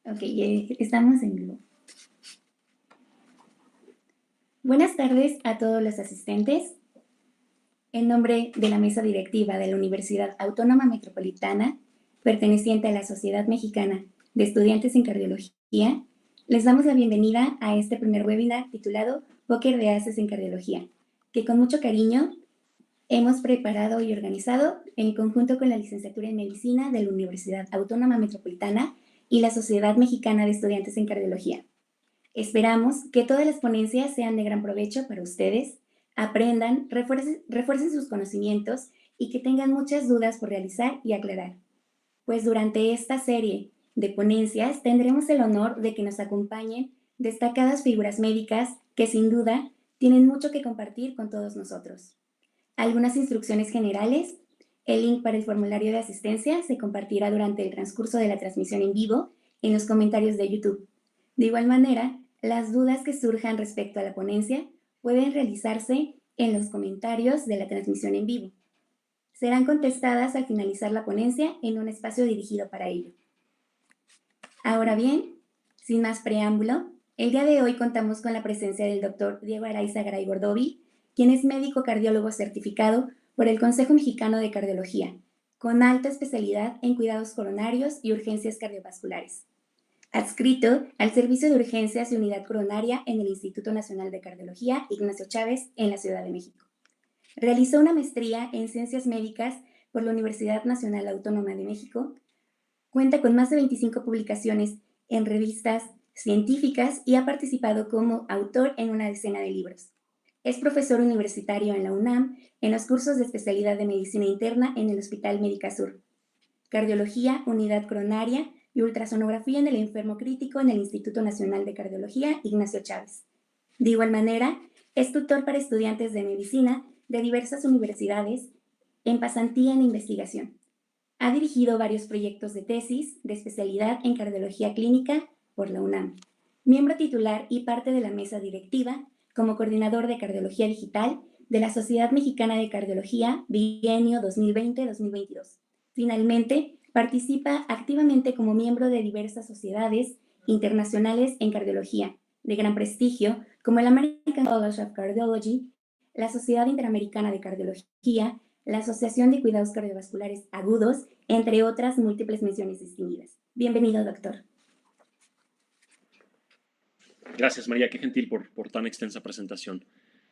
Ok, estamos en vivo. Buenas tardes a todos los asistentes. En nombre de la mesa directiva de la Universidad Autónoma Metropolitana, perteneciente a la Sociedad Mexicana de Estudiantes en Cardiología, les damos la bienvenida a este primer webinar titulado Póker de Ases en Cardiología, que con mucho cariño hemos preparado y organizado en conjunto con la Licenciatura en Medicina de la Universidad Autónoma Metropolitana y la Sociedad Mexicana de Estudiantes en Cardiología. Esperamos que todas las ponencias sean de gran provecho para ustedes, aprendan, refuercen sus conocimientos y que tengan muchas dudas por realizar y aclarar. Pues durante esta serie de ponencias tendremos el honor de que nos acompañen destacadas figuras médicas que sin duda tienen mucho que compartir con todos nosotros. Algunas instrucciones generales. El link para el formulario de asistencia se compartirá durante el transcurso de la transmisión en vivo en los comentarios de YouTube. De igual manera, las dudas que surjan respecto a la ponencia pueden realizarse en los comentarios de la transmisión en vivo. Serán contestadas al finalizar la ponencia en un espacio dirigido para ello. Ahora bien, sin más preámbulo, el día de hoy contamos con la presencia del doctor Diego Araiza Garay Gordovi, quien es médico cardiólogo certificado por el Consejo Mexicano de Cardiología, con alta especialidad en cuidados coronarios y urgencias cardiovasculares. Adscrito al Servicio de Urgencias y Unidad Coronaria en el Instituto Nacional de Cardiología Ignacio Chávez en la Ciudad de México. Realizó una maestría en Ciencias Médicas por la Universidad Nacional Autónoma de México. Cuenta con más de 25 publicaciones en revistas científicas y ha participado como autor en una decena de libros. Es profesor universitario en la UNAM en los cursos de especialidad de Medicina Interna en el Hospital Médica Sur, Cardiología, Unidad Coronaria y Ultrasonografía en el Enfermo Crítico en el Instituto Nacional de Cardiología Ignacio Chávez. De igual manera, es tutor para estudiantes de medicina de diversas universidades en pasantía en investigación. Ha dirigido varios proyectos de tesis de especialidad en cardiología clínica por la UNAM. Miembro titular y parte de la mesa directiva como coordinador de cardiología digital de la Sociedad Mexicana de Cardiología bienio 2020-2022. Finalmente, participa activamente como miembro de diversas sociedades internacionales en cardiología de gran prestigio, como el American College of Cardiology, la Sociedad Interamericana de Cardiología, la Asociación de Cuidados Cardiovasculares Agudos, entre otras múltiples menciones distinguidas. Bienvenido, doctor. Gracias, María, qué gentil por tan extensa presentación.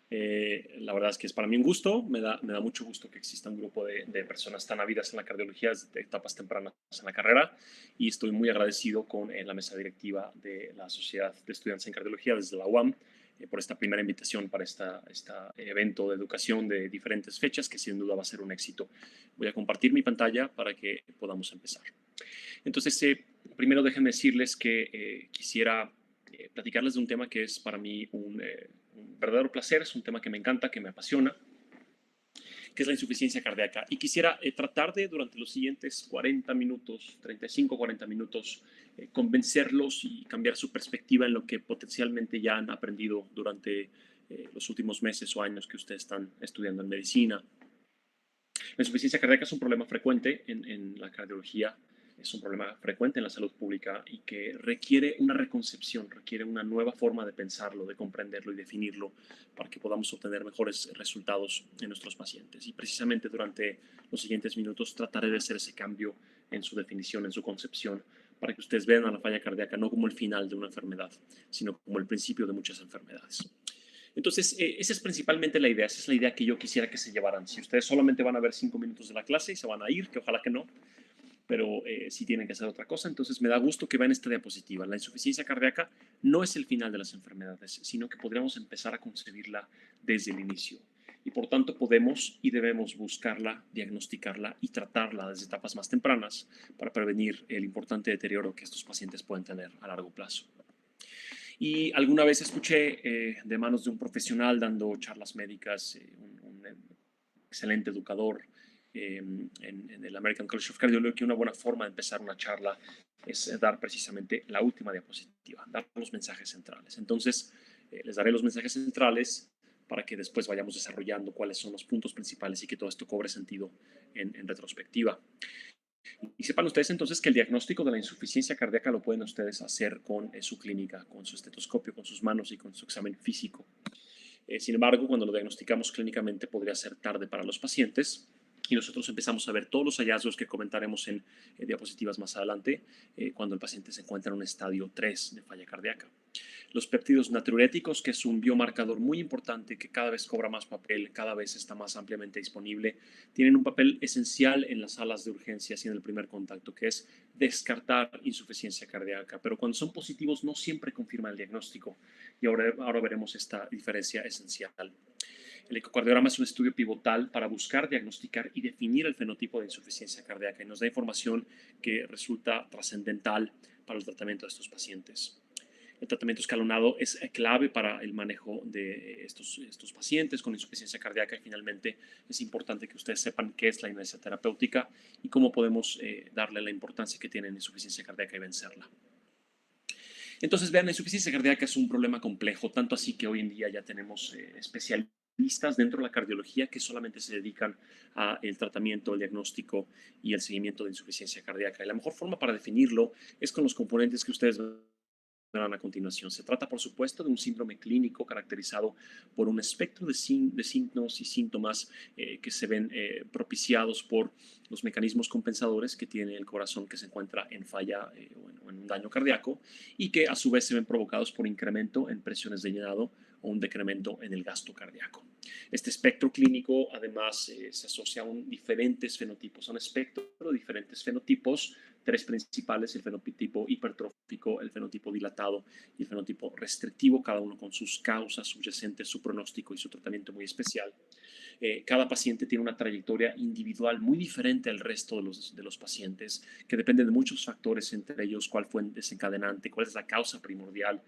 La verdad es que es para mí un gusto, me da mucho gusto que exista un grupo de personas tan ávidas en la cardiología desde etapas tempranas en la carrera y estoy muy agradecido con la mesa directiva de la Sociedad de Estudiantes en Cardiología desde la UAM por esta primera invitación para este evento de educación de diferentes fechas que sin duda va a ser un éxito. Voy a compartir mi pantalla para que podamos empezar. Entonces, primero déjenme decirles que quisiera platicarles de un tema que es para mí un verdadero placer, es un tema que me encanta, que me apasiona, que es la insuficiencia cardíaca. Y quisiera tratar de, durante los siguientes 40 minutos, 35, 40 minutos, convencerlos y cambiar su perspectiva en lo que potencialmente ya han aprendido durante los últimos meses o años que ustedes están estudiando en medicina. La insuficiencia cardíaca es un problema frecuente en la cardiología, es un problema frecuente en la salud pública y que requiere una reconcepción, requiere una nueva forma de pensarlo, de comprenderlo y definirlo para que podamos obtener mejores resultados en nuestros pacientes. Y precisamente durante los siguientes minutos trataré de hacer ese cambio en su definición, en su concepción, para que ustedes vean a la falla cardíaca no como el final de una enfermedad, sino como el principio de muchas enfermedades. Entonces, esa es principalmente la idea, esa es la idea que yo quisiera que se llevaran. Si ustedes solamente van a ver 5 minutos de la clase y se van a ir, que ojalá que no, pero si tienen que hacer otra cosa, entonces me da gusto que vean esta diapositiva. La insuficiencia cardíaca no es el final de las enfermedades, sino que podríamos empezar a concebirla desde el inicio. Y por tanto podemos y debemos buscarla, diagnosticarla y tratarla desde etapas más tempranas para prevenir el importante deterioro que estos pacientes pueden tener a largo plazo. Y alguna vez escuché de manos de un profesional dando charlas médicas, un excelente educador en el American College of Cardiology, que una buena forma de empezar una charla es dar precisamente la última diapositiva, dar los mensajes centrales. Entonces, les daré los mensajes centrales para que después vayamos desarrollando cuáles son los puntos principales y que todo esto cobre sentido en retrospectiva. Y sepan ustedes entonces que el diagnóstico de la insuficiencia cardíaca lo pueden ustedes hacer con su clínica, con su estetoscopio, con sus manos y con su examen físico. Sin embargo, cuando lo diagnosticamos clínicamente podría ser tarde para los pacientes y nosotros empezamos a ver todos los hallazgos que comentaremos en diapositivas más adelante cuando el paciente se encuentra en un estadio 3 de falla cardíaca. Los péptidos natriuréticos, que es un biomarcador muy importante que cada vez cobra más papel, cada vez está más ampliamente disponible, tienen un papel esencial en las salas de urgencias y en el primer contacto, que es descartar insuficiencia cardíaca. Pero cuando son positivos no siempre confirma el diagnóstico y ahora veremos esta diferencia esencial. El ecocardiograma es un estudio pivotal para buscar, diagnosticar y definir el fenotipo de insuficiencia cardíaca y nos da información que resulta trascendental para el tratamiento de estos pacientes. El tratamiento escalonado es clave para el manejo de estos pacientes con insuficiencia cardíaca y finalmente es importante que ustedes sepan qué es la inercia terapéutica y cómo podemos darle la importancia que tiene en insuficiencia cardíaca y vencerla. Entonces, vean, la insuficiencia cardíaca es un problema complejo, tanto así que hoy en día ya tenemos especialistas dentro de la cardiología que solamente se dedican al tratamiento, el diagnóstico y el seguimiento de insuficiencia cardíaca. Y la mejor forma para definirlo es con los componentes que ustedes verán a continuación. Se trata, por supuesto, de un síndrome clínico caracterizado por un espectro de signos y síntomas que se ven propiciados por los mecanismos compensadores que tiene el corazón que se encuentra en falla o en un daño cardíaco y que a su vez se ven provocados por incremento en presiones de llenado o un decremento en el gasto cardíaco. Este espectro clínico además se asocia a diferentes fenotipos, a un espectro de diferentes fenotipos, tres principales: el fenotipo hipertrófico, el fenotipo dilatado y el fenotipo restrictivo, cada uno con sus causas subyacentes, su pronóstico y su tratamiento muy especial. Cada paciente tiene una trayectoria individual muy diferente al resto de los pacientes, que depende de muchos factores, entre ellos cuál fue el desencadenante, cuál es la causa primordial,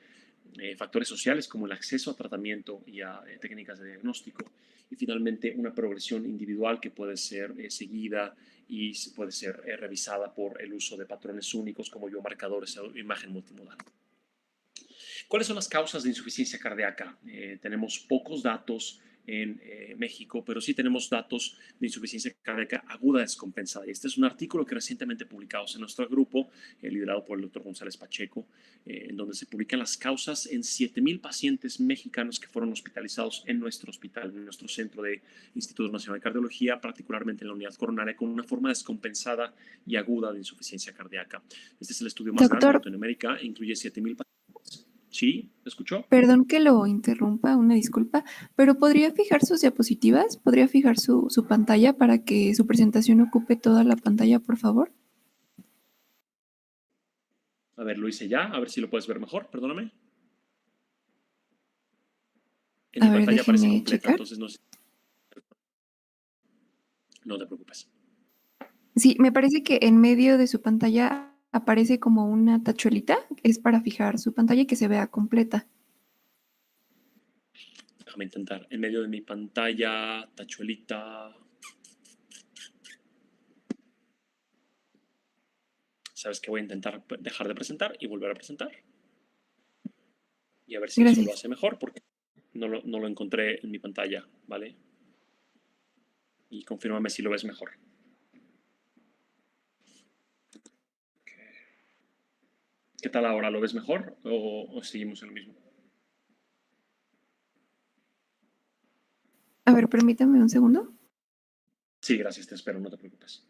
factores sociales como el acceso a tratamiento y a técnicas de diagnóstico, y finalmente una progresión individual que puede ser seguida y puede ser revisada por el uso de patrones únicos como biomarcadores o imagen multimodal. ¿Cuáles son las causas de insuficiencia cardíaca? Tenemos pocos datos en México, pero sí tenemos datos de insuficiencia cardíaca aguda descompensada. Y este es un artículo que recientemente publicamos en nuestro grupo, liderado por el doctor González Pacheco, en donde se publican las causas en 7,000 pacientes mexicanos que fueron hospitalizados en nuestro hospital, en nuestro centro de Instituto Nacional de Cardiología, particularmente en la unidad coronaria, con una forma descompensada y aguda de insuficiencia cardíaca. Este es el estudio más grande de Doctor, Latinoamérica, incluye 7,000 pacientes. ¿Sí? ¿Me escuchó? perdón que lo interrumpa, una disculpa, pero ¿podría fijar sus diapositivas? ¿Podría fijar su pantalla para que su presentación ocupe toda la pantalla, por favor? A ver, lo hice ya, a ver si lo puedes ver mejor, perdóname. En A mi ver, pantalla aparece déjeme completa, checar. entonces no te preocupes. Sí, me parece que en medio de su pantalla aparece como una tachuelita, es para fijar su pantalla y que se vea completa. Déjame intentar. En medio de mi pantalla, tachuelita. ¿Sabes qué? Voy a intentar dejar de presentar y volver a presentar. Y a ver si eso lo Gracias. hace mejor, porque no lo encontré en mi pantalla, ¿vale? Y confírmame si lo ves mejor. ¿Qué tal ahora? ¿Lo ves mejor o seguimos en lo mismo? A ver, permítame un segundo. Sí, gracias, te espero, no te preocupes.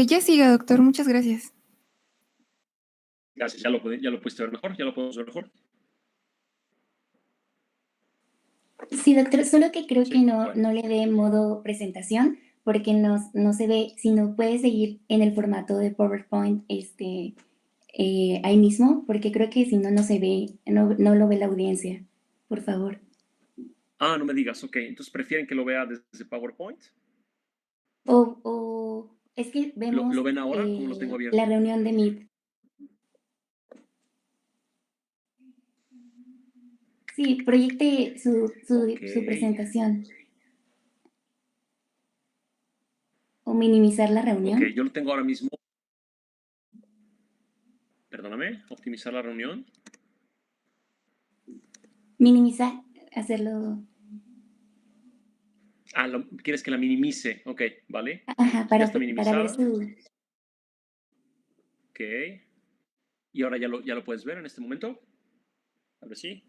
Ya siga, doctor, muchas gracias. Gracias, ya lo pudiste ver mejor, ya lo podemos ver mejor. Sí, doctor, solo que creo que Sí, no, bueno. no le dé modo presentación porque no se ve, si no puede seguir en el formato de PowerPoint, ahí mismo, porque creo que si no, no se ve, no lo ve la audiencia. Por favor. Ah, no me digas, ok. Entonces, ¿prefieren que lo vea desde PowerPoint? O es que vemos ¿Lo ven ahora? ¿Cómo lo tengo abierto? la reunión de Meet. Sí, proyecte Ok. su presentación. O minimizar la Ok, reunión. yo lo tengo ahora mismo. Perdóname, optimizar la reunión. Minimizar, hacerlo. Ah, ¿quieres que la minimice? Ok, vale. Ajá, Ya está para ver minimizada. su. Ok. Y ahora ya lo puedes ver en este momento. A ver si.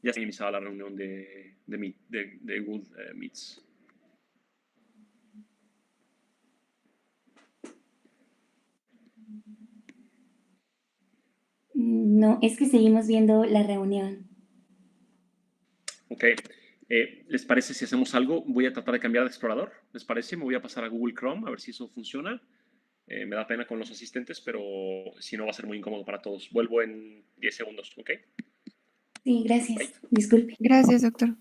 Ya está minimizada la reunión de Google Meets. No, es que seguimos viendo la reunión. Ok. ¿Les parece si hacemos algo? Voy a tratar de cambiar de explorador. ¿Les parece? Me voy a pasar a Google Chrome a ver si eso funciona. Me da pena con los asistentes, pero si no va a ser muy incómodo para todos. Vuelvo en 10 segundos, ¿ok? Sí, Bye. gracias. Disculpe. Gracias, doctor.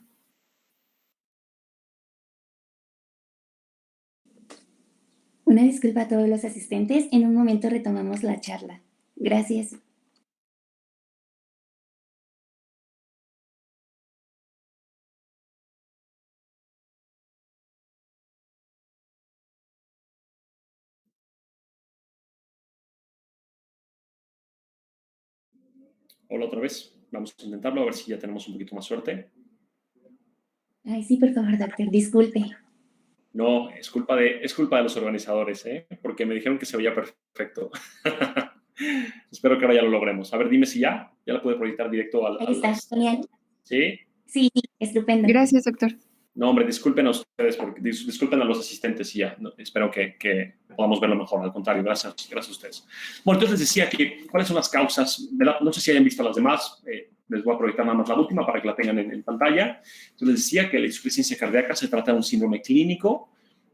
Una disculpa a todos los asistentes. En un momento retomamos la charla. Gracias. Hola otra vez. Vamos a intentarlo a ver si ya tenemos un poquito más suerte. Ay, sí, por favor, doctor. Disculpe. No, es culpa de los organizadores, ¿eh? Porque me dijeron que se veía perfecto. Espero que ahora ya lo logremos. A ver, dime si ya la puede proyectar directo Ahí está. Genial. ¿Sí? Sí, sí, estupendo. Gracias, doctor. No, hombre, disculpen a ustedes, disculpen a los asistentes y ya. No, espero que podamos verlo mejor. Al contrario, gracias a ustedes. Bueno, entonces les decía que cuáles son las causas. No sé si hayan visto las demás. Les voy a proyectar nada más la última para que la tengan en pantalla. Entonces les decía que la insuficiencia cardíaca se trata de un síndrome clínico,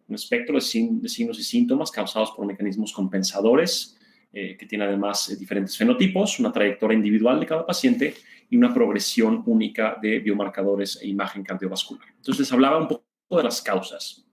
un espectro de signos y síntomas causados por mecanismos compensadores, que tiene además diferentes fenotipos, una trayectoria individual de cada paciente y una progresión única de biomarcadores e imagen cardiovascular. Entonces les hablaba un poco de las causas.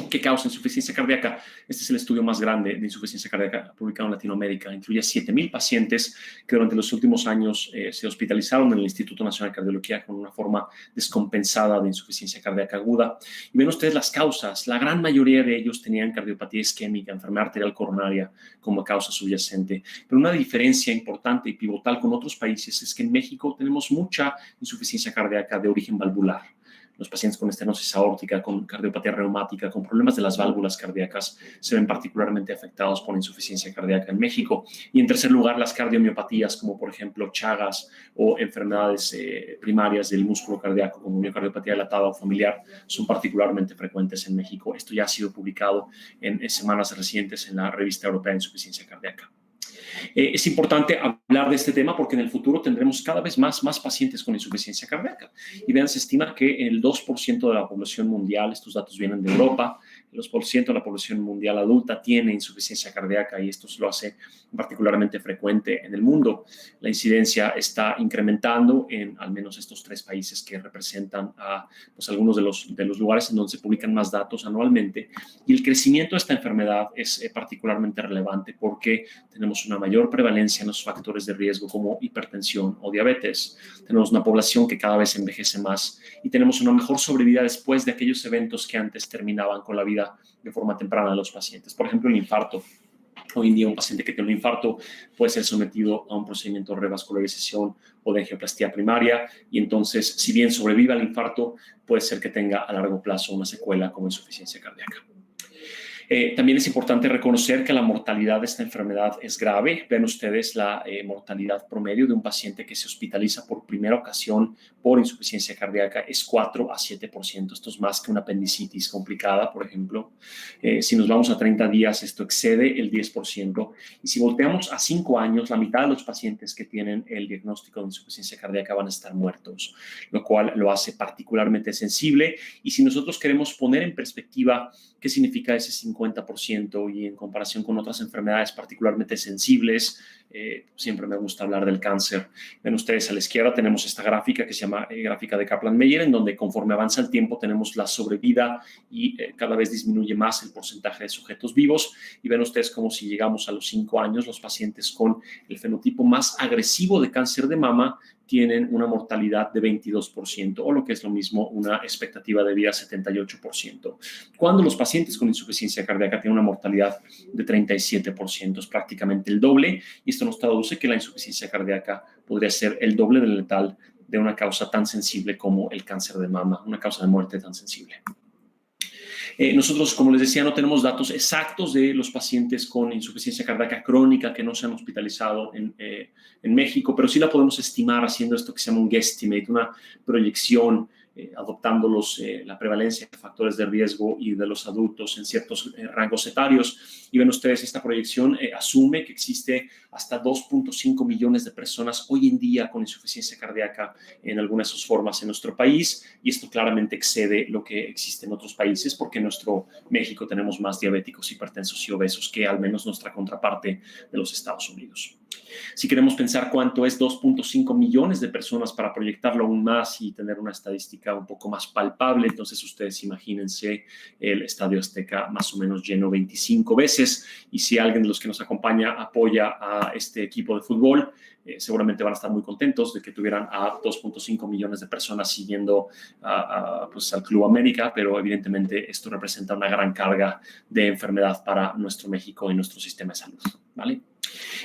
¿Qué causa insuficiencia cardíaca? Este es el estudio más grande de insuficiencia cardíaca publicado en Latinoamérica. Incluye a 7,000 pacientes que durante los últimos años se hospitalizaron en el Instituto Nacional de Cardiología con una forma descompensada de insuficiencia cardíaca aguda. Y ven ustedes las causas. La gran mayoría de ellos tenían cardiopatía isquémica, enfermedad arterial coronaria como causa subyacente. Pero una diferencia importante y pivotal con otros países es que en México tenemos mucha insuficiencia cardíaca de origen valvular. Los pacientes con estenosis aórtica, con cardiopatía reumática, con problemas de las válvulas cardíacas, se ven particularmente afectados por insuficiencia cardíaca en México. Y en tercer lugar, las cardiomiopatías, como por ejemplo Chagas o enfermedades primarias del músculo cardíaco, como miocardiopatía dilatada o familiar, son particularmente frecuentes en México. Esto ya ha sido publicado en semanas recientes en la Revista Europea de Insuficiencia Cardíaca. Es importante hablar de este tema porque en el futuro tendremos cada vez más pacientes con insuficiencia cardíaca. Y vean, se estima que el 2% de la población mundial, estos datos vienen de Europa, el 2% de la población mundial adulta tiene insuficiencia cardíaca y esto lo hace particularmente frecuente en el mundo. La incidencia está incrementando en al menos estos 3 países que representan a pues, algunos de los lugares en donde se publican más datos anualmente. Y el crecimiento de esta enfermedad es particularmente relevante porque tenemos una mayor prevalencia en los factores de riesgo como hipertensión o diabetes. Tenemos una población que cada vez envejece más y tenemos una mejor sobrevida después de aquellos eventos que antes terminaban con la vida de forma temprana de los pacientes. Por ejemplo, el infarto. Hoy en día un paciente que tiene un infarto puede ser sometido a un procedimiento de revascularización o de angioplastía primaria y entonces, si bien sobrevive al infarto, puede ser que tenga a largo plazo una secuela como insuficiencia cardíaca. También es importante reconocer que la mortalidad de esta enfermedad es grave. Ven ustedes la mortalidad promedio de un paciente que se hospitaliza por primera ocasión por insuficiencia cardíaca es 4 a 7%. Esto es más que una apendicitis complicada, por ejemplo. Si nos vamos a 30 días, esto excede el 10%. Y si volteamos a 5 años, la mitad de los pacientes que tienen el diagnóstico de insuficiencia cardíaca van a estar muertos, lo cual lo hace particularmente sensible. Y si nosotros queremos poner en perspectiva qué significa ese 5 50% y en comparación con otras enfermedades particularmente sensibles, siempre me gusta hablar del cáncer. Ven ustedes a la izquierda tenemos esta gráfica que se llama gráfica de Kaplan-Meier, en donde conforme avanza el tiempo tenemos la sobrevida y cada vez disminuye más el porcentaje de sujetos vivos. Y ven ustedes como si llegamos a los 5 años, los pacientes con el fenotipo más agresivo de cáncer de mama tienen una mortalidad de 22% o lo que es lo mismo, una expectativa de vida 78%. Cuando los pacientes con insuficiencia cardíaca tienen una mortalidad de 37%, es prácticamente el doble, y esto nos traduce que la insuficiencia cardíaca podría ser el doble de letal de una causa tan sensible como el cáncer de mama, una causa de muerte tan sensible. Nosotros, como les decía, no tenemos datos exactos de los pacientes con insuficiencia cardíaca crónica que no se han hospitalizado en México, pero sí la podemos estimar haciendo esto que se llama un guesstimate, una proyección, adoptando la prevalencia de factores de riesgo y de los adultos en ciertos rangos etarios. Y ven ustedes, esta proyección asume que existe hasta 2.5 millones de personas hoy en día con insuficiencia cardíaca en algunas de sus formas en nuestro país, y esto claramente excede lo que existe en otros países, porque en nuestro México tenemos más diabéticos, hipertensos y obesos que al menos nuestra contraparte de los Estados Unidos. Si queremos pensar cuánto es 2.5 millones de personas para proyectarlo aún más y tener una estadística un poco más palpable, entonces ustedes imagínense el Estadio Azteca más o menos lleno 25 veces, y si alguien de los que nos acompaña apoya a este equipo de fútbol, seguramente van a estar muy contentos de que tuvieran a 2.5 millones de personas siguiendo pues al Club América, pero evidentemente esto representa una gran carga de enfermedad para nuestro México y nuestro sistema de salud, ¿vale?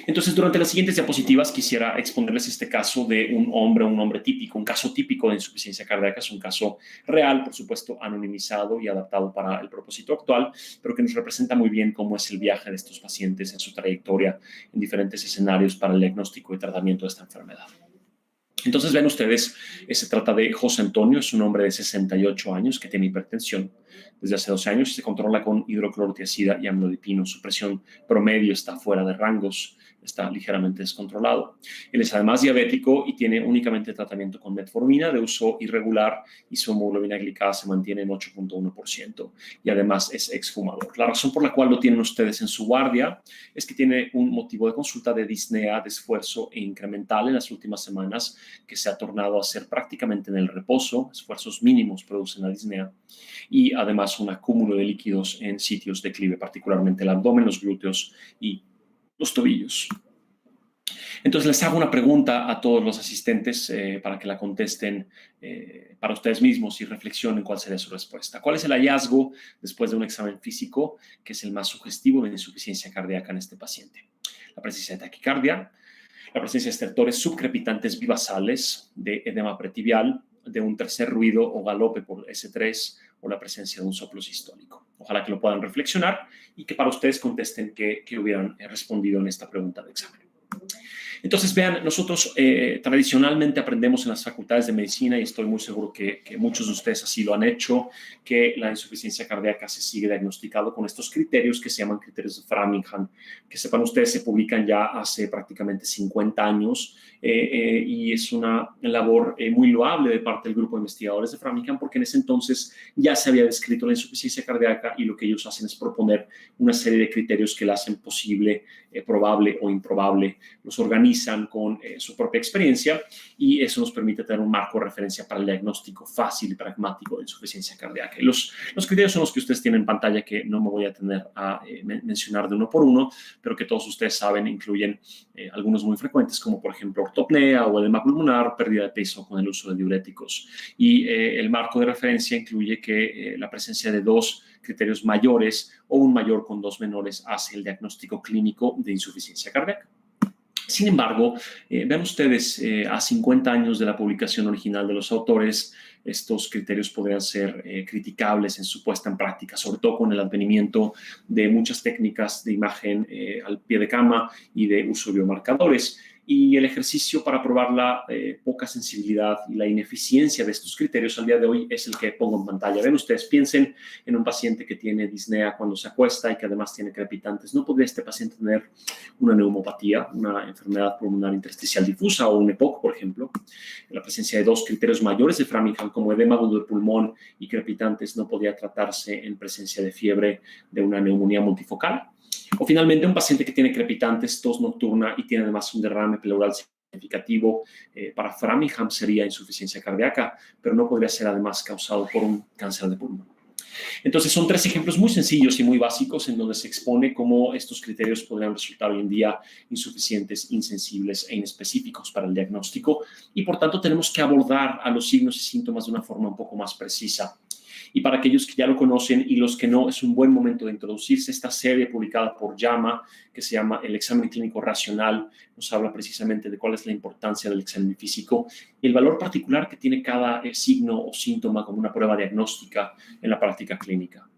Entonces, durante las siguientes diapositivas quisiera exponerles este caso de un hombre típico, un caso típico de insuficiencia cardíaca. Es un caso real, por supuesto, anonimizado y adaptado para el propósito actual, pero que nos representa muy bien cómo es el viaje de estos pacientes en su trayectoria en diferentes escenarios para el diagnóstico y tratamiento de esta enfermedad. Entonces, ven ustedes, se trata de José Antonio, es un hombre de 68 años que tiene hipertensión desde hace 12 años y se controla con hidroclorotiazida y amlodipino. Su presión promedio está fuera de rangos, está ligeramente descontrolado. Él es además diabético y tiene únicamente tratamiento con metformina de uso irregular, y su hemoglobina glicada se mantiene en 8.1% y además es exfumador. La razón por la cual lo tienen ustedes en su guardia es que tiene un motivo de consulta de disnea de esfuerzo e incremental en las últimas semanas, que se ha tornado a ser prácticamente en el reposo. Esfuerzos mínimos producen la disnea, y además un acúmulo de líquidos en sitios de declive, particularmente el abdomen, los glúteos y los tobillos. Entonces les hago una pregunta a todos los asistentes para que la contesten para ustedes mismos y reflexionen cuál sería su respuesta. ¿Cuál es el hallazgo después de un examen físico que es el más sugestivo de insuficiencia cardíaca en este paciente? La presencia de taquicardia, la presencia de estertores subcrepitantes vivasales, de edema pretibial, de un tercer ruido o galope por S3 o la presencia de un soplo sistólico. Ojalá que lo puedan reflexionar y que para ustedes contesten qué hubieran respondido en esta pregunta de examen. Entonces, vean, nosotros tradicionalmente aprendemos en las facultades de medicina, y estoy muy seguro que muchos de ustedes así lo han hecho, que la insuficiencia cardíaca se sigue diagnosticado con estos criterios que se llaman criterios de Framingham, que sepan ustedes se publican ya hace prácticamente 50 años, y es una labor muy loable de parte del grupo de investigadores de Framingham, porque en ese entonces ya se había descrito la insuficiencia cardíaca, y lo que ellos hacen es proponer una serie de criterios que la hacen posible, probable o improbable. Los organizan con su propia experiencia, y eso nos permite tener un marco de referencia para el diagnóstico fácil y pragmático de insuficiencia cardíaca. Y los criterios son los que ustedes tienen en pantalla, que no me voy a tener a mencionar de uno por uno, pero que todos ustedes saben incluyen algunos muy frecuentes, como por ejemplo ortopnea o edema pulmonar, pérdida de peso con el uso de diuréticos. Y el marco de referencia incluye que la presencia de 2 criterios mayores o un mayor con 2 menores hace el diagnóstico clínico de insuficiencia cardíaca. Sin embargo, vean ustedes, a 50 años de la publicación original de los autores, estos criterios podrían ser criticables en su puesta en práctica, sobre todo con el advenimiento de muchas técnicas de imagen al pie de cama y de uso de biomarcadores. Y el ejercicio para probar la poca sensibilidad y la ineficiencia de estos criterios al día de hoy es el que pongo en pantalla. Ven ustedes, piensen en un paciente que tiene disnea cuando se acuesta y que además tiene crepitantes. ¿No podría este paciente tener una neumopatía, una enfermedad pulmonar intersticial difusa o un EPOC, por ejemplo? En la presencia de dos criterios mayores de Framingham, como edema agudo de pulmón y crepitantes, no podría tratarse en presencia de fiebre de una neumonía multifocal. O finalmente, un paciente que tiene crepitantes, tos nocturna y tiene además un derrame pleural significativo, para Framingham sería insuficiencia cardíaca, pero no podría ser además causado por un cáncer de pulmón. Entonces, son tres ejemplos muy sencillos y muy básicos en donde se expone cómo estos criterios podrían resultar hoy en día insuficientes, insensibles e inespecíficos para el diagnóstico y, por tanto, tenemos que abordar a los signos y síntomas de una forma un poco más precisa. Y para aquellos que ya lo conocen y los que no, es un buen momento de introducirse esta serie publicada por JAMA, que se llama El examen clínico racional. Nos habla precisamente de cuál es la importancia del examen físico y el valor particular que tiene cada signo o síntoma como una prueba diagnóstica en la práctica clínica.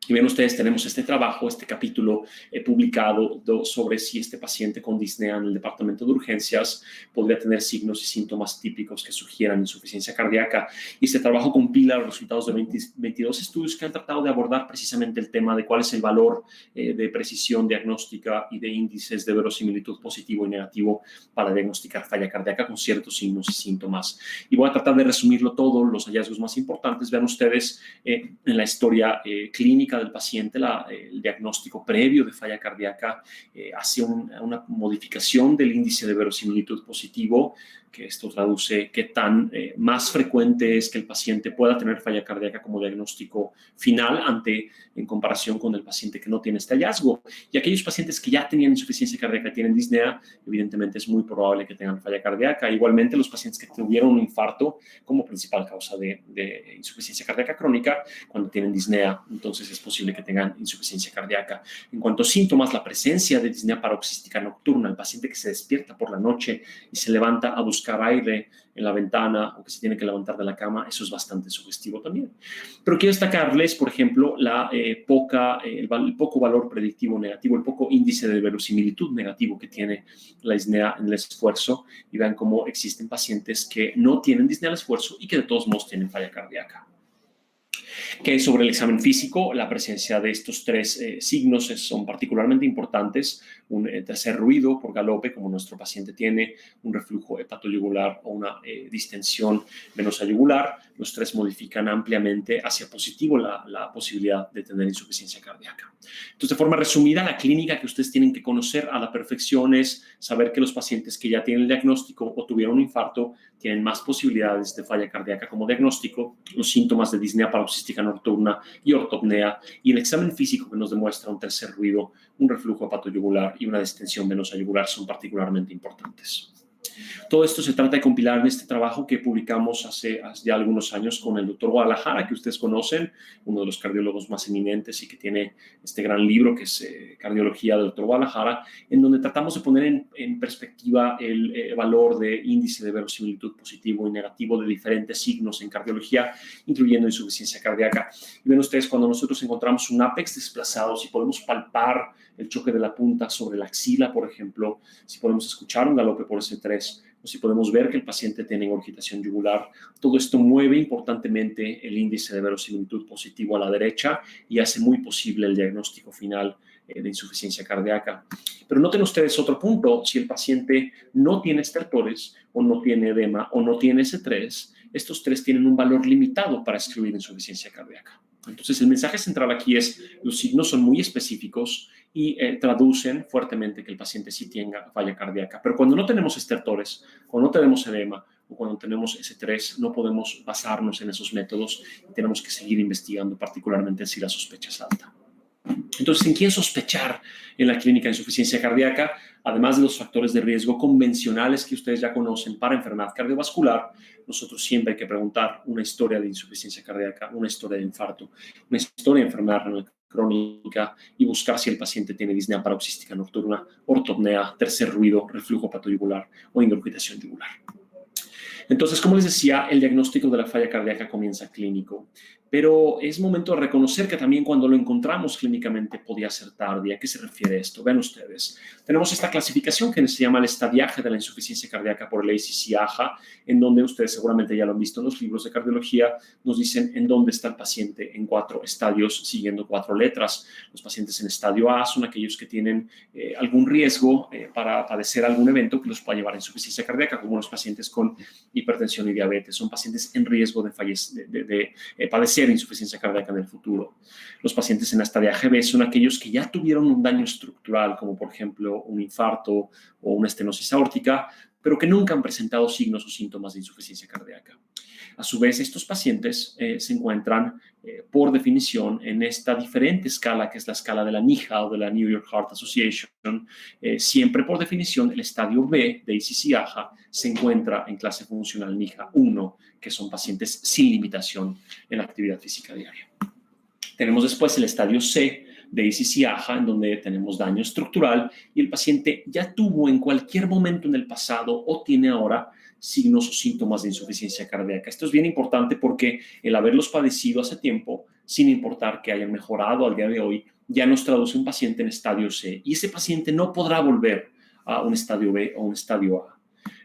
Y ven ustedes, tenemos este trabajo, este capítulo publicado sobre si este paciente con disnea en el departamento de urgencias podría tener signos y síntomas típicos que sugieran insuficiencia cardíaca. Y este trabajo compila los resultados de 22 estudios que han tratado de abordar precisamente el tema de cuál es el valor de precisión diagnóstica y de índices de verosimilitud positivo y negativo para diagnosticar falla cardíaca con ciertos signos y síntomas. Y voy a tratar de resumirlo todo, los hallazgos más importantes. Vean ustedes en la historia clínica del paciente, el diagnóstico previo de falla cardíaca hace una modificación del índice de verosimilitud positivo, que esto traduce qué tan más frecuente es que el paciente pueda tener falla cardíaca como diagnóstico final en comparación con el paciente que no tiene este hallazgo. Y aquellos pacientes que ya tenían insuficiencia cardíaca, tienen disnea, evidentemente es muy probable que tengan falla cardíaca. Igualmente, los pacientes que tuvieron un infarto como principal causa de insuficiencia cardíaca crónica, cuando tienen disnea, entonces es posible que tengan insuficiencia cardíaca. En cuanto a síntomas, la presencia de disnea paroxística nocturna, el paciente que se despierta por la noche y se levanta a buscar aire en la ventana o que se tiene que levantar de la cama, eso es bastante sugestivo también. Pero quiero destacarles, por ejemplo, el poco valor predictivo negativo, el poco índice de verosimilitud negativo que tiene la disnea en el esfuerzo, y vean cómo existen pacientes que no tienen disnea al esfuerzo y que de todos modos tienen falla cardíaca. Que sobre el examen físico, la presencia de estos tres signos son particularmente importantes. Un tercer ruido por galope, como nuestro paciente tiene, un reflujo hepatoyugular o una distensión venosa yugular. Los tres modifican ampliamente hacia positivo la posibilidad de tener insuficiencia cardíaca. Entonces, de forma resumida, la clínica que ustedes tienen que conocer a la perfección es saber que los pacientes que ya tienen el diagnóstico o tuvieron un infarto tienen más posibilidades de falla cardíaca como diagnóstico, los síntomas de disnea paroxística nocturna y ortopnea, y el examen físico que nos demuestra un tercer ruido, un reflujo hepatoyugular y una distensión venosa yugular son particularmente importantes. Todo esto se trata de compilar en este trabajo que publicamos hace ya algunos años con el doctor Guadalajara, que ustedes conocen, uno de los cardiólogos más eminentes y que tiene este gran libro que es Cardiología del doctor Guadalajara, en donde tratamos de poner en perspectiva el valor de índice de verosimilitud positivo y negativo de diferentes signos en cardiología, incluyendo insuficiencia cardíaca. Y ven ustedes, cuando nosotros encontramos un ápex desplazado, si podemos palpar el choque de la punta sobre la axila, por ejemplo, si podemos escuchar un galope por S3, o si podemos ver que el paciente tiene ingurgitación yugular, todo esto mueve importantemente el índice de verosimilitud positivo a la derecha y hace muy posible el diagnóstico final de insuficiencia cardíaca. Pero noten ustedes otro punto: si el paciente no tiene estertores o no tiene edema o no tiene S3, estos tres tienen un valor limitado para excluir insuficiencia cardíaca. Entonces, el mensaje central aquí es: los signos son muy específicos y traducen fuertemente que el paciente sí tenga falla cardíaca. Pero cuando no tenemos estertores, o no tenemos edema, o cuando tenemos S3, no podemos basarnos en esos métodos y tenemos que seguir investigando, particularmente si la sospecha es alta. Entonces, ¿en quién sospechar en la clínica de insuficiencia cardíaca? Además de los factores de riesgo convencionales que ustedes ya conocen para enfermedad cardiovascular, nosotros siempre hay que preguntar una historia de insuficiencia cardíaca, una historia de infarto, una historia de enfermedad renal crónica y buscar si el paciente tiene disnea paroxística nocturna, ortopnea, tercer ruido, reflujo hepatoyugular o ingurgitación yugular. Entonces, como les decía, el diagnóstico de la falla cardíaca comienza clínico. pero es momento de reconocer que también cuando lo encontramos clínicamente podía ser tarde. ¿A qué se refiere esto? Ven ustedes. Tenemos esta clasificación que se llama el estadiaje de la insuficiencia cardíaca por el ACC-AHA, en donde ustedes seguramente ya lo han visto en los libros de cardiología, nos dicen en dónde está el paciente en 4 estadios siguiendo 4 letras. Los pacientes en estadio A son aquellos que tienen algún riesgo para padecer algún evento que los pueda llevar a insuficiencia cardíaca, como los pacientes con hipertensión y diabetes. Son pacientes en riesgo de padecer insuficiencia cardíaca en el futuro. Los pacientes en estadiaje B son aquellos que ya tuvieron un daño estructural, como por ejemplo un infarto o una estenosis aórtica, pero que nunca han presentado signos o síntomas de insuficiencia cardíaca. A su vez, estos pacientes se encuentran, por definición, en esta diferente escala, que es la escala de la NYHA o de la New York Heart Association. Siempre, por definición, el estadio B de ACC-AHA se encuentra en clase funcional NYHA 1, que son pacientes sin limitación en la actividad física diaria. Tenemos después el estadio C de ACC-AHA, en donde tenemos daño estructural y el paciente ya tuvo en cualquier momento en el pasado o tiene ahora signos o síntomas de insuficiencia cardíaca. Esto es bien importante porque el haberlos padecido hace tiempo, sin importar que hayan mejorado al día de hoy, ya nos traduce un paciente en estadio C y ese paciente no podrá volver a un estadio B o un estadio A.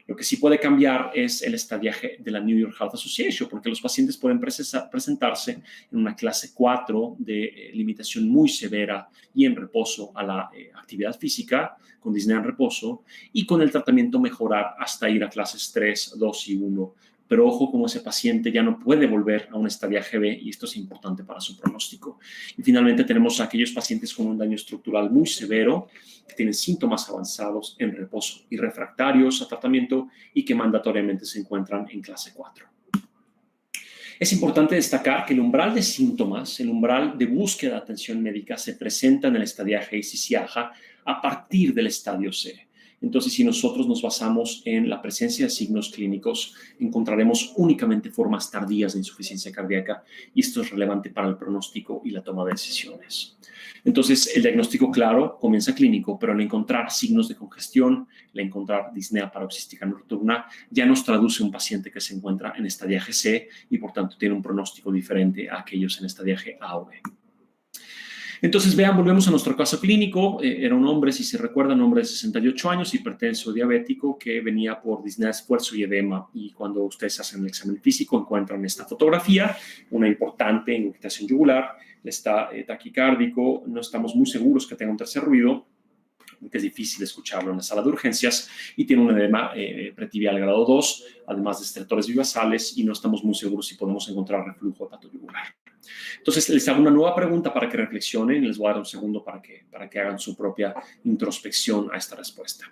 Lo que sí puede cambiar es el estadiaje de la New York Heart Association, porque los pacientes pueden presentarse en una clase 4 de limitación muy severa y en reposo a la actividad física, con disnea en reposo, y con el tratamiento mejorar hasta ir a clases 3, 2 y 1. Pero ojo, como ese paciente ya no puede volver a un estadiaje B y esto es importante para su pronóstico. Y finalmente tenemos a aquellos pacientes con un daño estructural muy severo, que tienen síntomas avanzados en reposo y refractarios a tratamiento y que mandatoriamente se encuentran en clase 4. Es importante destacar que el umbral de síntomas, el umbral de búsqueda de atención médica se presenta en el estadiaje ACC-AHA a partir del estadio C. Entonces, si nosotros nos basamos en la presencia de signos clínicos, encontraremos únicamente formas tardías de insuficiencia cardíaca y esto es relevante para el pronóstico y la toma de decisiones. Entonces, el diagnóstico claro comienza clínico, pero al encontrar signos de congestión, al encontrar disnea paroxística nocturna, ya nos traduce un paciente que se encuentra en estadiaje C y, por tanto, tiene un pronóstico diferente a aquellos en estadiaje A o B. Entonces, vean, volvemos a nuestro caso clínico. Era un hombre, si se recuerdan, un hombre de 68 años, hipertenso diabético, que venía por disnea de esfuerzo y edema. Y cuando ustedes hacen el examen físico, encuentran esta fotografía, una importante ingurgitación yugular, está taquicárdico, no estamos muy seguros que tenga un tercer ruido, que es difícil escucharlo en la sala de urgencias, y tiene un edema pretibial grado 2, además de estertores vivasales, y no estamos muy seguros si podemos encontrar reflujo hepatoyugular. Entonces, les hago una nueva pregunta para que reflexionen y les voy a dar un segundo para que hagan su propia introspección a esta respuesta.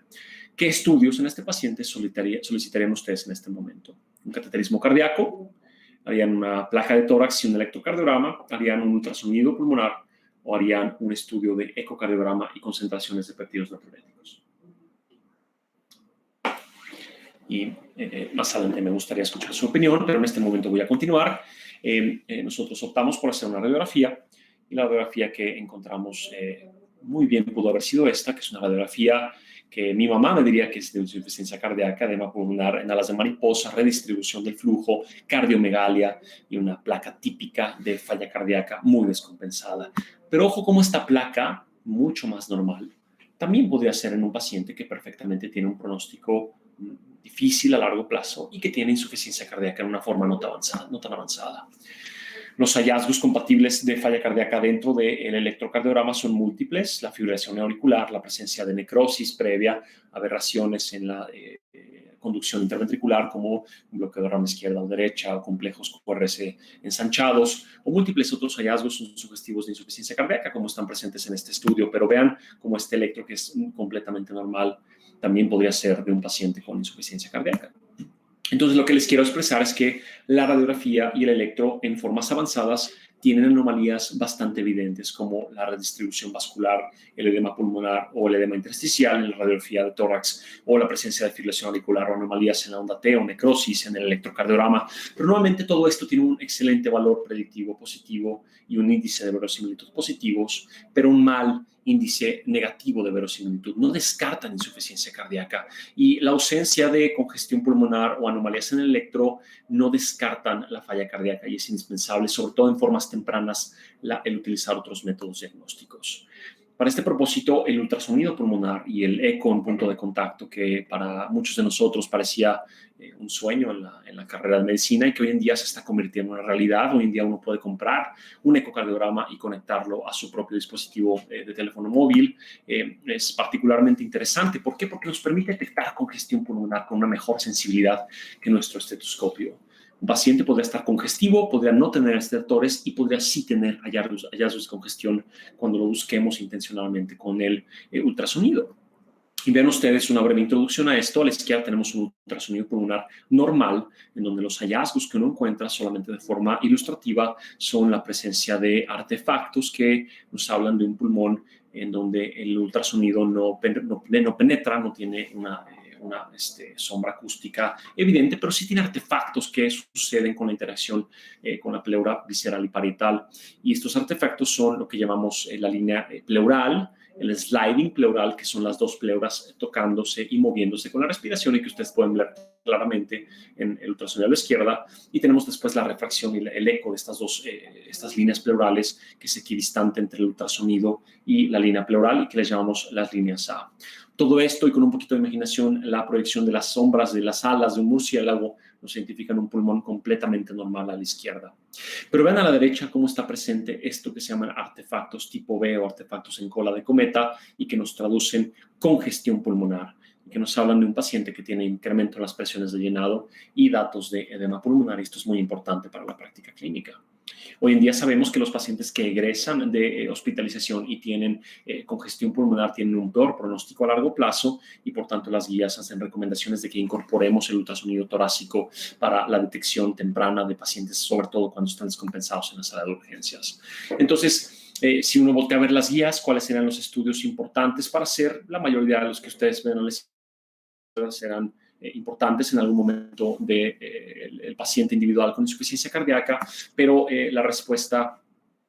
¿Qué estudios en este paciente solicitarían ustedes en este momento? ¿Un cateterismo cardíaco? ¿Harían una placa de tórax y un electrocardiograma? ¿Harían un ultrasonido pulmonar? ¿O harían un estudio de ecocardiograma y concentraciones de péptidos natriuréticos? Y más adelante me gustaría escuchar su opinión, pero en este momento voy a continuar. Nosotros optamos por hacer una radiografía y la radiografía que encontramos muy bien pudo haber sido esta, que es una radiografía que mi mamá me diría que es de insuficiencia cardíaca, edema pulmonar en alas de mariposa, redistribución del flujo, cardiomegalia y una placa típica de falla cardíaca muy descompensada. Pero ojo cómo esta placa, mucho más normal, también podría ser en un paciente que perfectamente tiene un pronóstico difícil a largo plazo y que tiene insuficiencia cardíaca en una forma no tan avanzada. Los hallazgos compatibles de falla cardíaca dentro del electrocardiograma son múltiples: la fibrilación auricular, la presencia de necrosis previa, aberraciones en la conducción interventricular como un bloqueo de rama izquierda o derecha o complejos QRS ensanchados, o múltiples otros hallazgos son sugestivos de insuficiencia cardíaca como están presentes en este estudio, pero vean cómo este electro, que es completamente normal, también podría ser de un paciente con insuficiencia cardíaca. Entonces, lo que les quiero expresar es que la radiografía y el electro en formas avanzadas tienen anomalías bastante evidentes como la redistribución vascular, el edema pulmonar o el edema intersticial en la radiografía de tórax, o la presencia de fibrilación auricular o anomalías en la onda T o necrosis en el electrocardiograma. Pero nuevamente todo esto tiene un excelente valor predictivo positivo y un índice de verosimilitud positivos, pero un mal índice negativo de verosimilitud, no descartan insuficiencia cardíaca. Y la ausencia de congestión pulmonar o anomalías en el electro no descartan la falla cardíaca y es indispensable, sobre todo en formas tempranas, el utilizar otros métodos diagnósticos. Para este propósito, el ultrasonido pulmonar y el eco en punto de contacto, que para muchos de nosotros parecía un sueño en la carrera de medicina y que hoy en día se está convirtiendo en una realidad. Hoy en día uno puede comprar un ecocardiograma y conectarlo a su propio dispositivo de teléfono móvil. Es particularmente interesante. ¿Por qué? Porque nos permite detectar congestión pulmonar con una mejor sensibilidad que nuestro estetoscopio. Un paciente podría estar congestivo, podría no tener estertores y podría sí tener hallazgos de congestión cuando lo busquemos intencionalmente con el ultrasonido. Y vean ustedes una breve introducción a esto. A la izquierda tenemos un ultrasonido pulmonar normal, en donde los hallazgos que uno encuentra solamente de forma ilustrativa son la presencia de artefactos que nos hablan de un pulmón en donde el ultrasonido no penetra, no tiene una sombra acústica evidente, pero sí tiene artefactos que suceden con la interacción con la pleura visceral y parietal. Y estos artefactos son lo que llamamos la línea pleural, el sliding pleural, que son las dos pleuras tocándose y moviéndose con la respiración y que ustedes pueden ver claramente en el ultrasonido a la izquierda. Y tenemos después la refracción y el eco de estas líneas pleurales, que es equidistante entre el ultrasonido y la línea pleural y que les llamamos las líneas A. Todo esto, y con un poquito de imaginación, la proyección de las sombras de las alas de un murciélago nos identifican un pulmón completamente normal a la izquierda. Pero vean a la derecha cómo está presente esto que se llaman artefactos tipo B o artefactos en cola de cometa y que nos traducen congestión pulmonar, y que nos hablan de un paciente que tiene incremento en las presiones de llenado y datos de edema pulmonar. Esto es muy importante para la práctica clínica. Hoy en día sabemos que los pacientes que egresan de hospitalización y tienen congestión pulmonar tienen un peor pronóstico a largo plazo y por tanto las guías hacen recomendaciones de que incorporemos el ultrasonido torácico para la detección temprana de pacientes, sobre todo cuando están descompensados en la sala de urgencias. Entonces, si uno voltea a ver las guías, ¿cuáles serán los estudios importantes para hacer? La mayoría de los que ustedes ven serán importantes en algún momento del paciente individual con insuficiencia cardíaca, pero la respuesta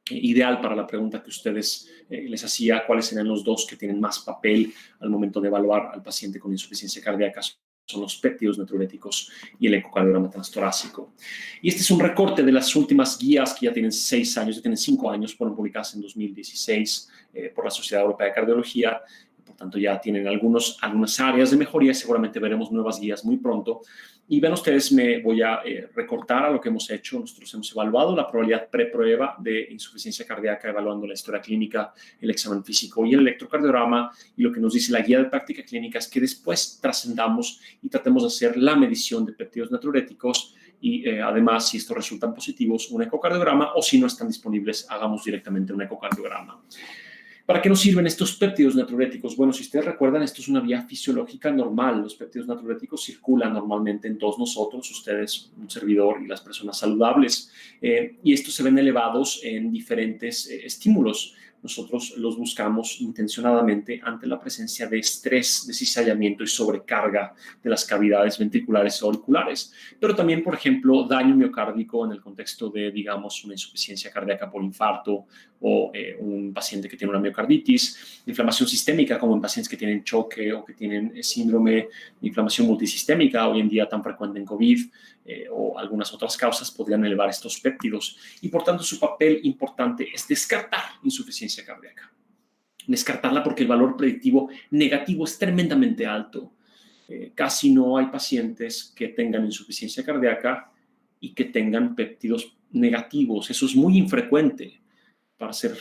ideal para la pregunta que ustedes les hacía, cuáles serían los dos que tienen más papel al momento de evaluar al paciente con insuficiencia cardíaca, son los péptidos natriuréticos y el ecocardiograma transtorácico. Y este es un recorte de las últimas guías que ya tienen 6 años, ya tienen 5 años, fueron publicadas en 2016 por la Sociedad Europea de Cardiología. Por tanto, ya tienen algunas áreas de mejoría. Seguramente veremos nuevas guías muy pronto. Y ven ustedes, me voy a recortar a lo que hemos hecho. Nosotros hemos evaluado la probabilidad preprueba de insuficiencia cardíaca, evaluando la historia clínica, el examen físico y el electrocardiograma. Y lo que nos dice la guía de práctica clínica es que después trascendamos y tratemos de hacer la medición de péptidos natriuréticos y además, si estos resultan positivos, un ecocardiograma, o si no están disponibles, hagamos directamente un ecocardiograma. ¿Para qué nos sirven estos péptidos natriuréticos? Bueno, si ustedes recuerdan, esto es una vía fisiológica normal. Los péptidos natriuréticos circulan normalmente en todos nosotros, ustedes, un servidor y las personas saludables. Y estos se ven elevados en diferentes estímulos. Nosotros los buscamos intencionadamente ante la presencia de estrés, de cizallamiento y sobrecarga de las cavidades ventriculares o auriculares. Pero también, por ejemplo, daño miocárdico en el contexto de, digamos, una insuficiencia cardíaca por infarto o un paciente que tiene una miocarditis, inflamación sistémica como en pacientes que tienen choque o que tienen síndrome de inflamación multisistémica, hoy en día tan frecuente en COVID, o algunas otras causas podrían elevar estos péptidos y por tanto su papel importante es descartar insuficiencia cardíaca. Descartarla porque el valor predictivo negativo es tremendamente alto. Casi no hay pacientes que tengan insuficiencia cardíaca y que tengan péptidos negativos. Eso es muy infrecuente. Para ser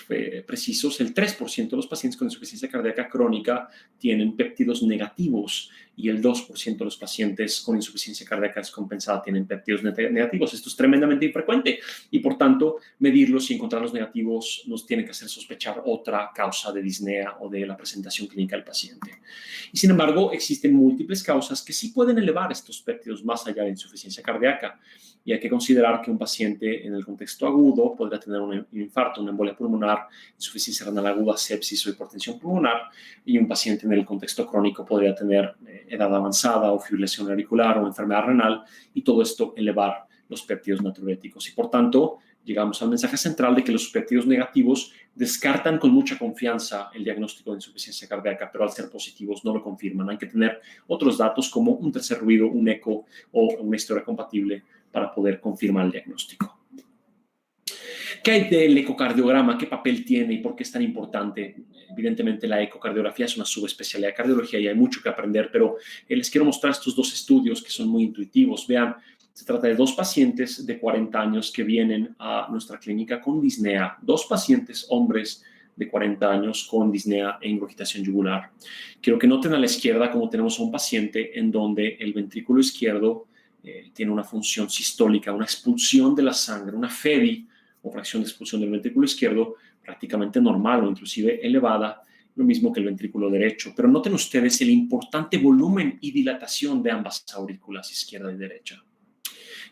precisos, el 3% de los pacientes con insuficiencia cardíaca crónica tienen péptidos negativos y el 2% de los pacientes con insuficiencia cardíaca descompensada tienen péptidos negativos. Esto es tremendamente infrecuente y, por tanto, medirlos y encontrar los negativos nos tiene que hacer sospechar otra causa de disnea o de la presentación clínica del paciente. Y, sin embargo, existen múltiples causas que sí pueden elevar estos péptidos más allá de insuficiencia cardíaca. Y hay que considerar que un paciente en el contexto agudo podrá tener un infarto, una embolia pulmonar, insuficiencia renal aguda, sepsis o hipertensión pulmonar, y un paciente en el contexto crónico podría tener edad avanzada o fibrilación auricular o enfermedad renal, y todo esto elevar los péptidos natriuréticos. Y por tanto, llegamos al mensaje central de que los suspectivos negativos descartan con mucha confianza el diagnóstico de insuficiencia cardíaca, pero al ser positivos no lo confirman. Hay que tener otros datos como un tercer ruido, un eco o una historia compatible para poder confirmar el diagnóstico. ¿Qué hay del ecocardiograma? ¿Qué papel tiene y por qué es tan importante? Evidentemente, la ecocardiografía es una subespecialidad de cardiología y hay mucho que aprender, pero les quiero mostrar estos dos estudios que son muy intuitivos. Vean, se trata de 2 pacientes de 40 años que vienen a nuestra clínica con disnea. 2 pacientes, hombres de 40 años con disnea e ingurgitación yugular. Quiero que noten a la izquierda cómo tenemos a un paciente en donde el ventrículo izquierdo tiene una función sistólica, una expulsión de la sangre, una FEDI, o fracción de expulsión del ventrículo izquierdo, prácticamente normal o inclusive elevada, lo mismo que el ventrículo derecho. Pero noten ustedes el importante volumen y dilatación de ambas aurículas, izquierda y derecha.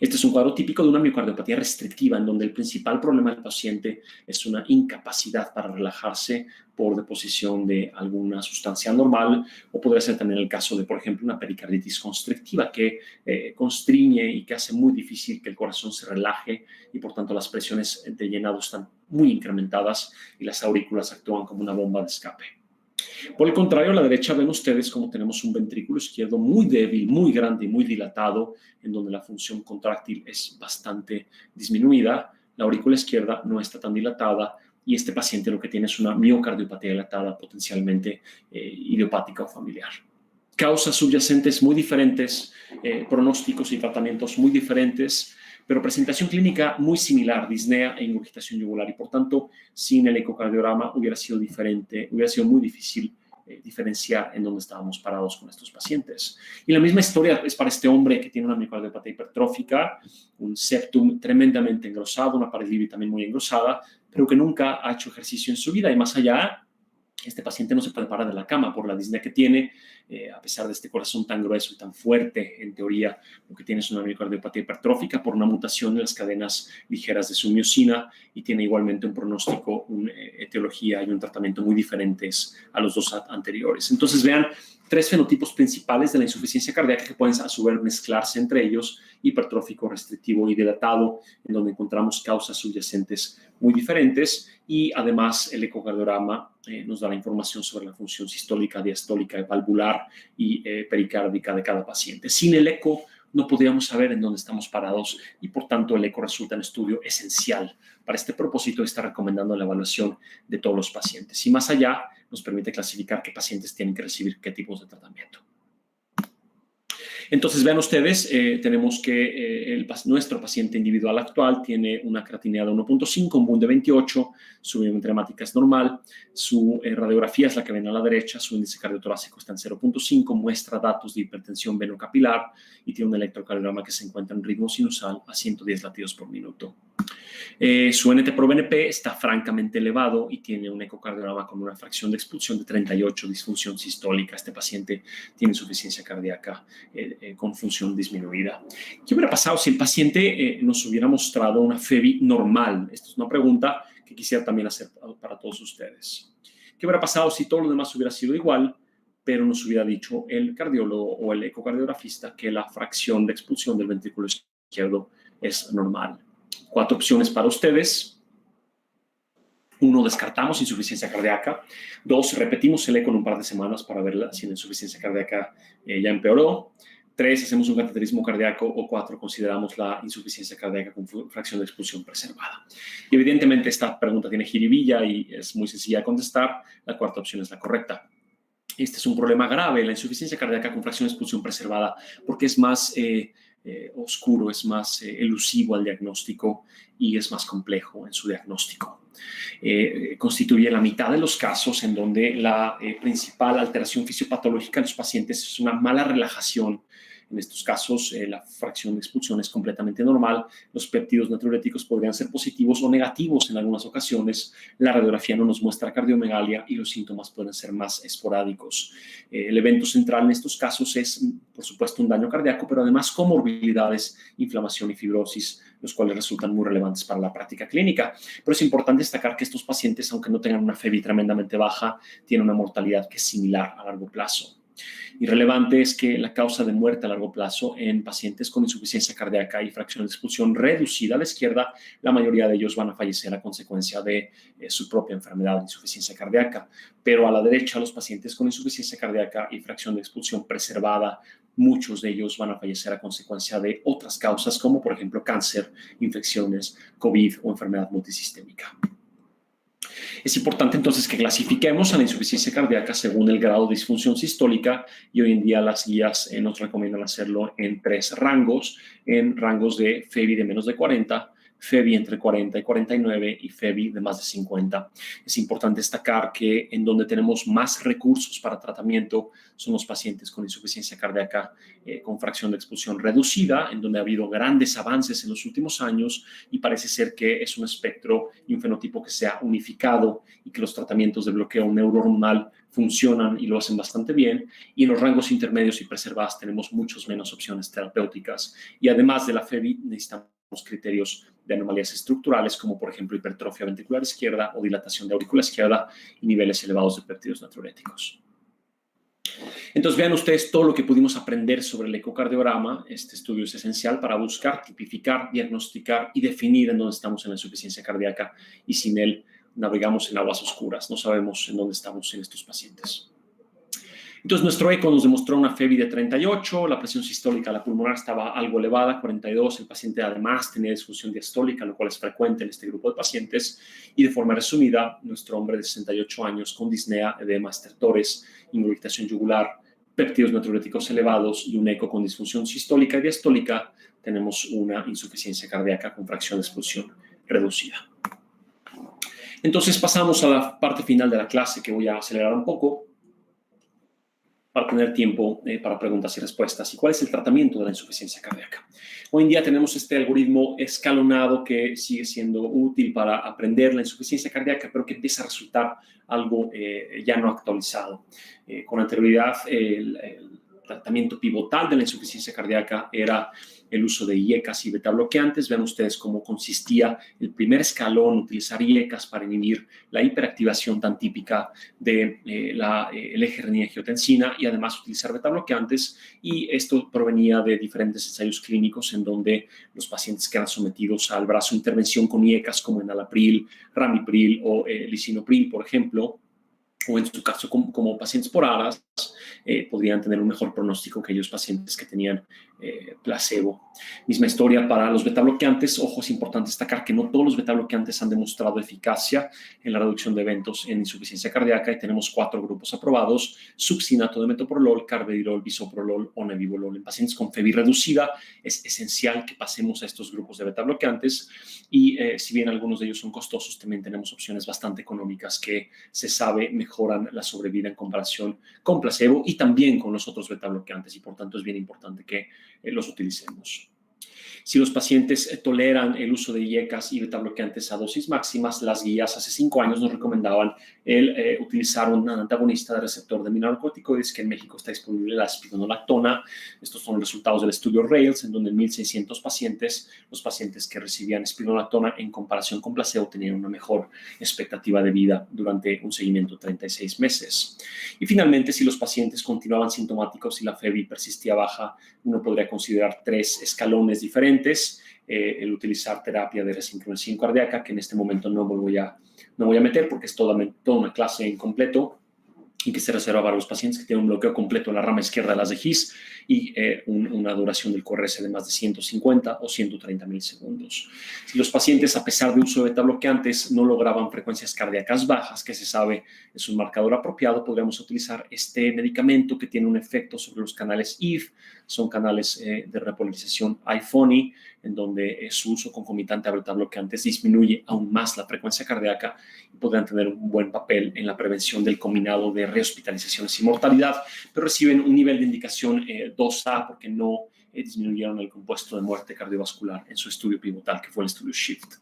Este es un cuadro típico de una miocardiopatía restrictiva, en donde el principal problema del paciente es una incapacidad para relajarse por deposición de alguna sustancia anormal, o podría ser también el caso de, por ejemplo, una pericarditis constrictiva que constriñe y que hace muy difícil que el corazón se relaje y, por tanto, las presiones de llenado están muy incrementadas y las aurículas actúan como una bomba de escape. Por el contrario, a la derecha ven ustedes cómo tenemos un ventrículo izquierdo muy débil, muy grande y muy dilatado, en donde la función contráctil es bastante disminuida. La aurícula izquierda no está tan dilatada y este paciente lo que tiene es una miocardiopatía dilatada, potencialmente idiopática o familiar. Causas subyacentes muy diferentes, pronósticos y tratamientos muy diferentes, pero presentación clínica muy similar, disnea e ingurgitación yugular, y por tanto, sin el ecocardiograma hubiera sido diferente, hubiera sido muy difícil diferenciar en dónde estábamos parados con estos pacientes. Y la misma historia es para este hombre que tiene una miocardiopatía hipertrófica, un septum tremendamente engrosado, una pared libre también muy engrosada, pero que nunca ha hecho ejercicio en su vida, y más allá, este paciente no se puede parar de la cama por la disnea que tiene, a pesar de este corazón tan grueso y tan fuerte. En teoría, lo que tiene es una miocardiopatía hipertrófica por una mutación de las cadenas ligeras de su miosina, y tiene igualmente un pronóstico, una etiología y un tratamiento muy diferentes a los 2 anteriores. Entonces, vean 3 fenotipos principales de la insuficiencia cardíaca que pueden a su vez mezclarse entre ellos: hipertrófico, restrictivo y dilatado, en donde encontramos causas subyacentes muy diferentes, y además el ecocardiograma nos da la información sobre la función sistólica, diastólica, valvular y pericárdica de cada paciente. Sin el eco no podríamos saber en dónde estamos parados, y por tanto el eco resulta un estudio esencial. Para este propósito está recomendando la evaluación de todos los pacientes, y más allá nos permite clasificar qué pacientes tienen que recibir qué tipos de tratamiento. Entonces, vean ustedes, tenemos que nuestro paciente individual actual tiene una creatinina de 1.5, un BUN de 28, su biometría hemática es normal, su radiografía es la que ven a la derecha, su índice cardiotorácico está en 0.5, muestra datos de hipertensión venocapilar y tiene un electrocardiograma que se encuentra en ritmo sinusal a 110 latidos por minuto. Su NT-proBNP está francamente elevado y tiene un ecocardiograma con una fracción de expulsión de 38, disfunción sistólica. Este paciente tiene insuficiencia cardíaca con función disminuida. ¿Qué hubiera pasado si el paciente nos hubiera mostrado una FEBI normal? Esta es una pregunta que quisiera también hacer para todos ustedes. ¿Qué hubiera pasado si todo lo demás hubiera sido igual, pero nos hubiera dicho el cardiólogo o el ecocardiografista que la fracción de expulsión del ventrículo izquierdo es normal? 4 opciones para ustedes. 1, descartamos insuficiencia cardíaca. 2, repetimos el eco en un par de semanas para ver si la insuficiencia cardíaca ya empeoró. 3, hacemos un cateterismo cardíaco. O 4, consideramos la insuficiencia cardíaca con fracción de expulsión preservada. Y evidentemente esta pregunta tiene jiribilla y es muy sencilla de contestar. La 4ª opción es la correcta. Este es un problema grave, la insuficiencia cardíaca con fracción de expulsión preservada, porque es más oscuro, es más elusivo al diagnóstico y es más complejo en su diagnóstico. Constituye la mitad de los casos en donde la principal alteración fisiopatológica en los pacientes es una mala relajación. En estos casos, la fracción de expulsión es completamente normal. Los péptidos natriuréticos podrían ser positivos o negativos en algunas ocasiones. La radiografía no nos muestra cardiomegalia y los síntomas pueden ser más esporádicos. El evento central en estos casos es, por supuesto, un daño cardíaco, pero además comorbilidades, inflamación y fibrosis, los cuales resultan muy relevantes para la práctica clínica. Pero es importante destacar que estos pacientes, aunque no tengan una FEBI tremendamente baja, tienen una mortalidad que es similar a largo plazo. Y relevante es que la causa de muerte a largo plazo en pacientes con insuficiencia cardíaca y fracción de expulsión reducida a la izquierda, la mayoría de ellos van a fallecer a consecuencia de su propia enfermedad de insuficiencia cardíaca. Pero a la derecha, los pacientes con insuficiencia cardíaca y fracción de expulsión preservada, muchos de ellos van a fallecer a consecuencia de otras causas, como por ejemplo cáncer, infecciones, COVID o enfermedad multisistémica. Es importante entonces que clasifiquemos a la insuficiencia cardíaca según el grado de disfunción sistólica, y hoy en día las guías nos recomiendan hacerlo en 3 rangos, en rangos de FEBI de menos de 40, FEBI entre 40 y 49 y FEBI de más de 50. Es importante destacar que en donde tenemos más recursos para tratamiento son los pacientes con insuficiencia cardíaca con fracción de expulsión reducida, en donde ha habido grandes avances en los últimos años y parece ser que es un espectro y un fenotipo que se ha unificado y que los tratamientos de bloqueo neurohormonal funcionan y lo hacen bastante bien. Y en los rangos intermedios y preservadas tenemos muchas menos opciones terapéuticas. Y además de la FEBI necesitamos criterios de anomalías estructurales, como por ejemplo hipertrofia ventricular izquierda o dilatación de aurícula izquierda y niveles elevados de péptidos natriuréticos. Entonces vean ustedes todo lo que pudimos aprender sobre el ecocardiograma. Este estudio es esencial para buscar, tipificar, diagnosticar y definir en dónde estamos en la insuficiencia cardíaca, y sin él navegamos en aguas oscuras, no sabemos en dónde estamos en estos pacientes. Entonces, nuestro eco nos demostró una FEBI de 38, la presión sistólica, la pulmonar estaba algo elevada, 42, el paciente además tenía disfunción diastólica, lo cual es frecuente en este grupo de pacientes, y de forma resumida, nuestro hombre de 68 años con disnea, edema, estertores, ingurgitación yugular, péptidos natriuréticos elevados y un eco con disfunción sistólica y diastólica, tenemos una insuficiencia cardíaca con fracción de expulsión reducida. Entonces, pasamos a la parte final de la clase, que voy a acelerar un poco para tener tiempo para preguntas y respuestas. ¿Y cuál es el tratamiento de la insuficiencia cardíaca? Hoy en día tenemos este algoritmo escalonado que sigue siendo útil para aprender la insuficiencia cardíaca, pero que empieza a resultar algo ya no actualizado. Con anterioridad, el tratamiento pivotal de la insuficiencia cardíaca era el uso de IECAS y betabloqueantes. Vean ustedes cómo consistía el primer escalón, utilizar IECAS para inhibir la hiperactivación tan típica del eje renina-angiotensina, y además utilizar betabloqueantes, y esto provenía de diferentes ensayos clínicos en donde los pacientes quedan sometidos al brazo de intervención con IECAS como enalapril, ramipril o lisinopril, por ejemplo, o en su caso como pacientes por ARAS, podrían tener un mejor pronóstico que aquellos pacientes que tenían placebo. Misma historia para los betabloqueantes. Ojo, es importante destacar que no todos los betabloqueantes han demostrado eficacia en la reducción de eventos en insuficiencia cardíaca, y tenemos 4 grupos aprobados: succinato de metoprolol, carvedilol, bisoprolol o nebivolol. En pacientes con FEBI reducida es esencial que pasemos a estos grupos de betabloqueantes, y si bien algunos de ellos son costosos, también tenemos opciones bastante económicas que se sabe mejoran la sobrevida en comparación con placebo y también con los otros betabloqueantes, y por tanto es bien importante que los utilicemos. Si los pacientes toleran el uso de IECAS y betabloqueantes a dosis máximas, las guías hace 5 años nos recomendaban utilizar un antagonista de receptor de mineralocorticoides, que en México está disponible, la spironolactona. Estos son los resultados del estudio RAILS, en donde en 1,600 pacientes, los pacientes que recibían spironolactona en comparación con placebo tenían una mejor expectativa de vida durante un seguimiento de 36 meses. Y finalmente, si los pacientes continuaban sintomáticos y la FEBI persistía baja, uno podría considerar 3 escalones diferentes. El utilizar terapia de resincronización cardíaca, que en este momento no voy a meter porque es toda una clase en completo, y que se reserva para los pacientes que tienen un bloqueo completo en la rama izquierda de las de His y una duración del QRS de más de 150 o 130 milisegundos. Si los pacientes, a pesar de uso de betabloqueantes, no lograban frecuencias cardíacas bajas, que se sabe es un marcador apropiado, podríamos utilizar este medicamento que tiene un efecto sobre los canales IF, son canales de repolarización IFONI, en donde su uso concomitante a betabloqueantes disminuye aún más la frecuencia cardíaca y podrán tener un buen papel en la prevención del combinado de rehospitalizaciones y mortalidad, pero reciben un nivel de indicación 2A porque no disminuyeron el compuesto de muerte cardiovascular en su estudio pivotal, que fue el estudio SHIFT.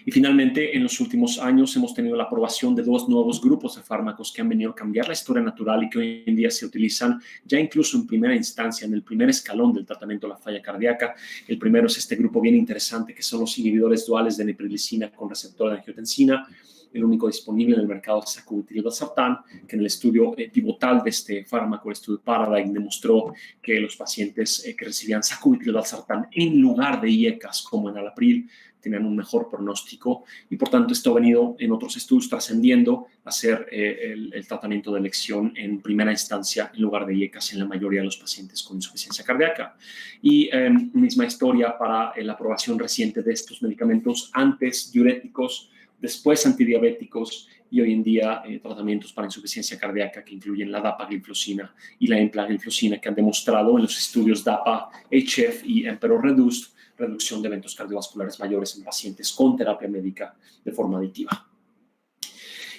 Y finalmente, en los últimos años hemos tenido la aprobación de 2 nuevos grupos de fármacos que han venido a cambiar la historia natural y que hoy en día se utilizan ya incluso en primera instancia, en el primer escalón del tratamiento de la falla cardíaca. El primero es este grupo bien interesante, que son los inhibidores duales de neprilicina con receptor de angiotensina. el único disponible en el mercado es sacubitril/valsartán, que en el estudio pivotal de este fármaco, el estudio Paradigm, demostró que los pacientes que recibían sacubitril/valsartán en lugar de IECAS, como en enalapril, tenían un mejor pronóstico y por tanto esto ha venido en otros estudios trascendiendo a ser el tratamiento de elección en primera instancia en lugar de IECAS en la mayoría de los pacientes con insuficiencia cardíaca. Y misma historia para la aprobación reciente de estos medicamentos, antes diuréticos, después antidiabéticos y hoy en día tratamientos para insuficiencia cardíaca que incluyen la dapagliflozina y la empagliflozina, que han demostrado en los estudios DAPA-HF y EMPEROR-Reduced reducción de eventos cardiovasculares mayores en pacientes con terapia médica de forma aditiva.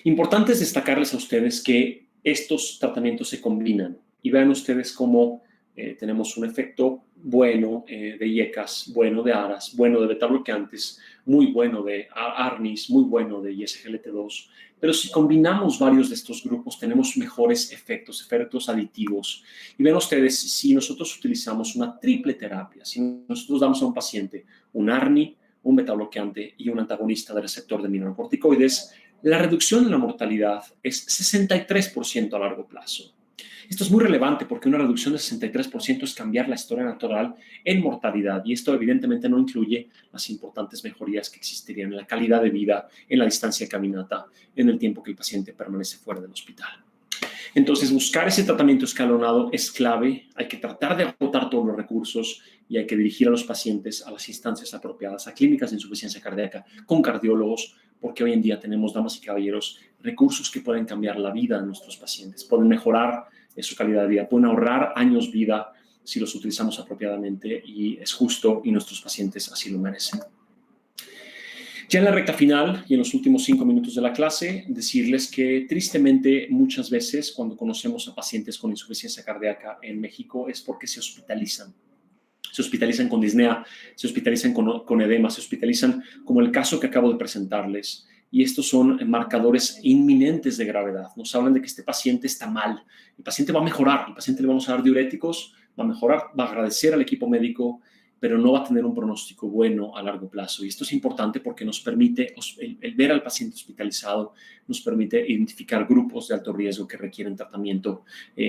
Importante es destacarles a ustedes que estos tratamientos se combinan y vean ustedes cómo tenemos un efecto bueno de IECAS, bueno de ARAS, bueno de beta-bloqueantes, muy bueno de ARNIs, muy bueno de ISGLT2, pero si combinamos varios de estos grupos tenemos mejores efectos aditivos. Y ven ustedes, si nosotros utilizamos una triple terapia, si nosotros damos a un paciente un ARNI, un beta-bloqueante y un antagonista del receptor de mineralocorticoides, la reducción en la mortalidad es 63% a largo plazo. Esto es muy relevante porque una reducción de 63% es cambiar la historia natural en mortalidad y esto evidentemente no incluye las importantes mejorías que existirían en la calidad de vida, en la distancia de caminata, en el tiempo que el paciente permanece fuera del hospital. Entonces, buscar ese tratamiento escalonado es clave, hay que tratar de agotar todos los recursos y hay que dirigir a los pacientes a las instancias apropiadas, a clínicas de insuficiencia cardíaca, con cardiólogos, porque hoy en día tenemos, damas y caballeros, recursos que pueden cambiar la vida de nuestros pacientes, pueden mejorar su calidad de vida, pueden ahorrar años vida si los utilizamos apropiadamente y es justo y nuestros pacientes así lo merecen. Ya en la recta final y en los últimos 5 minutos de la clase, decirles que tristemente muchas veces cuando conocemos a pacientes con insuficiencia cardíaca en México es porque se hospitalizan. Se hospitalizan con disnea, se hospitalizan con edema, se hospitalizan como el caso que acabo de presentarles. Y estos son marcadores inminentes de gravedad. Nos hablan de que este paciente está mal. El paciente va a mejorar, el paciente le vamos a dar diuréticos, va a mejorar, va a agradecer al equipo médico, pero no va a tener un pronóstico bueno a largo plazo. Y esto es importante porque nos permite, el ver al paciente hospitalizado, nos permite identificar grupos de alto riesgo que requieren tratamiento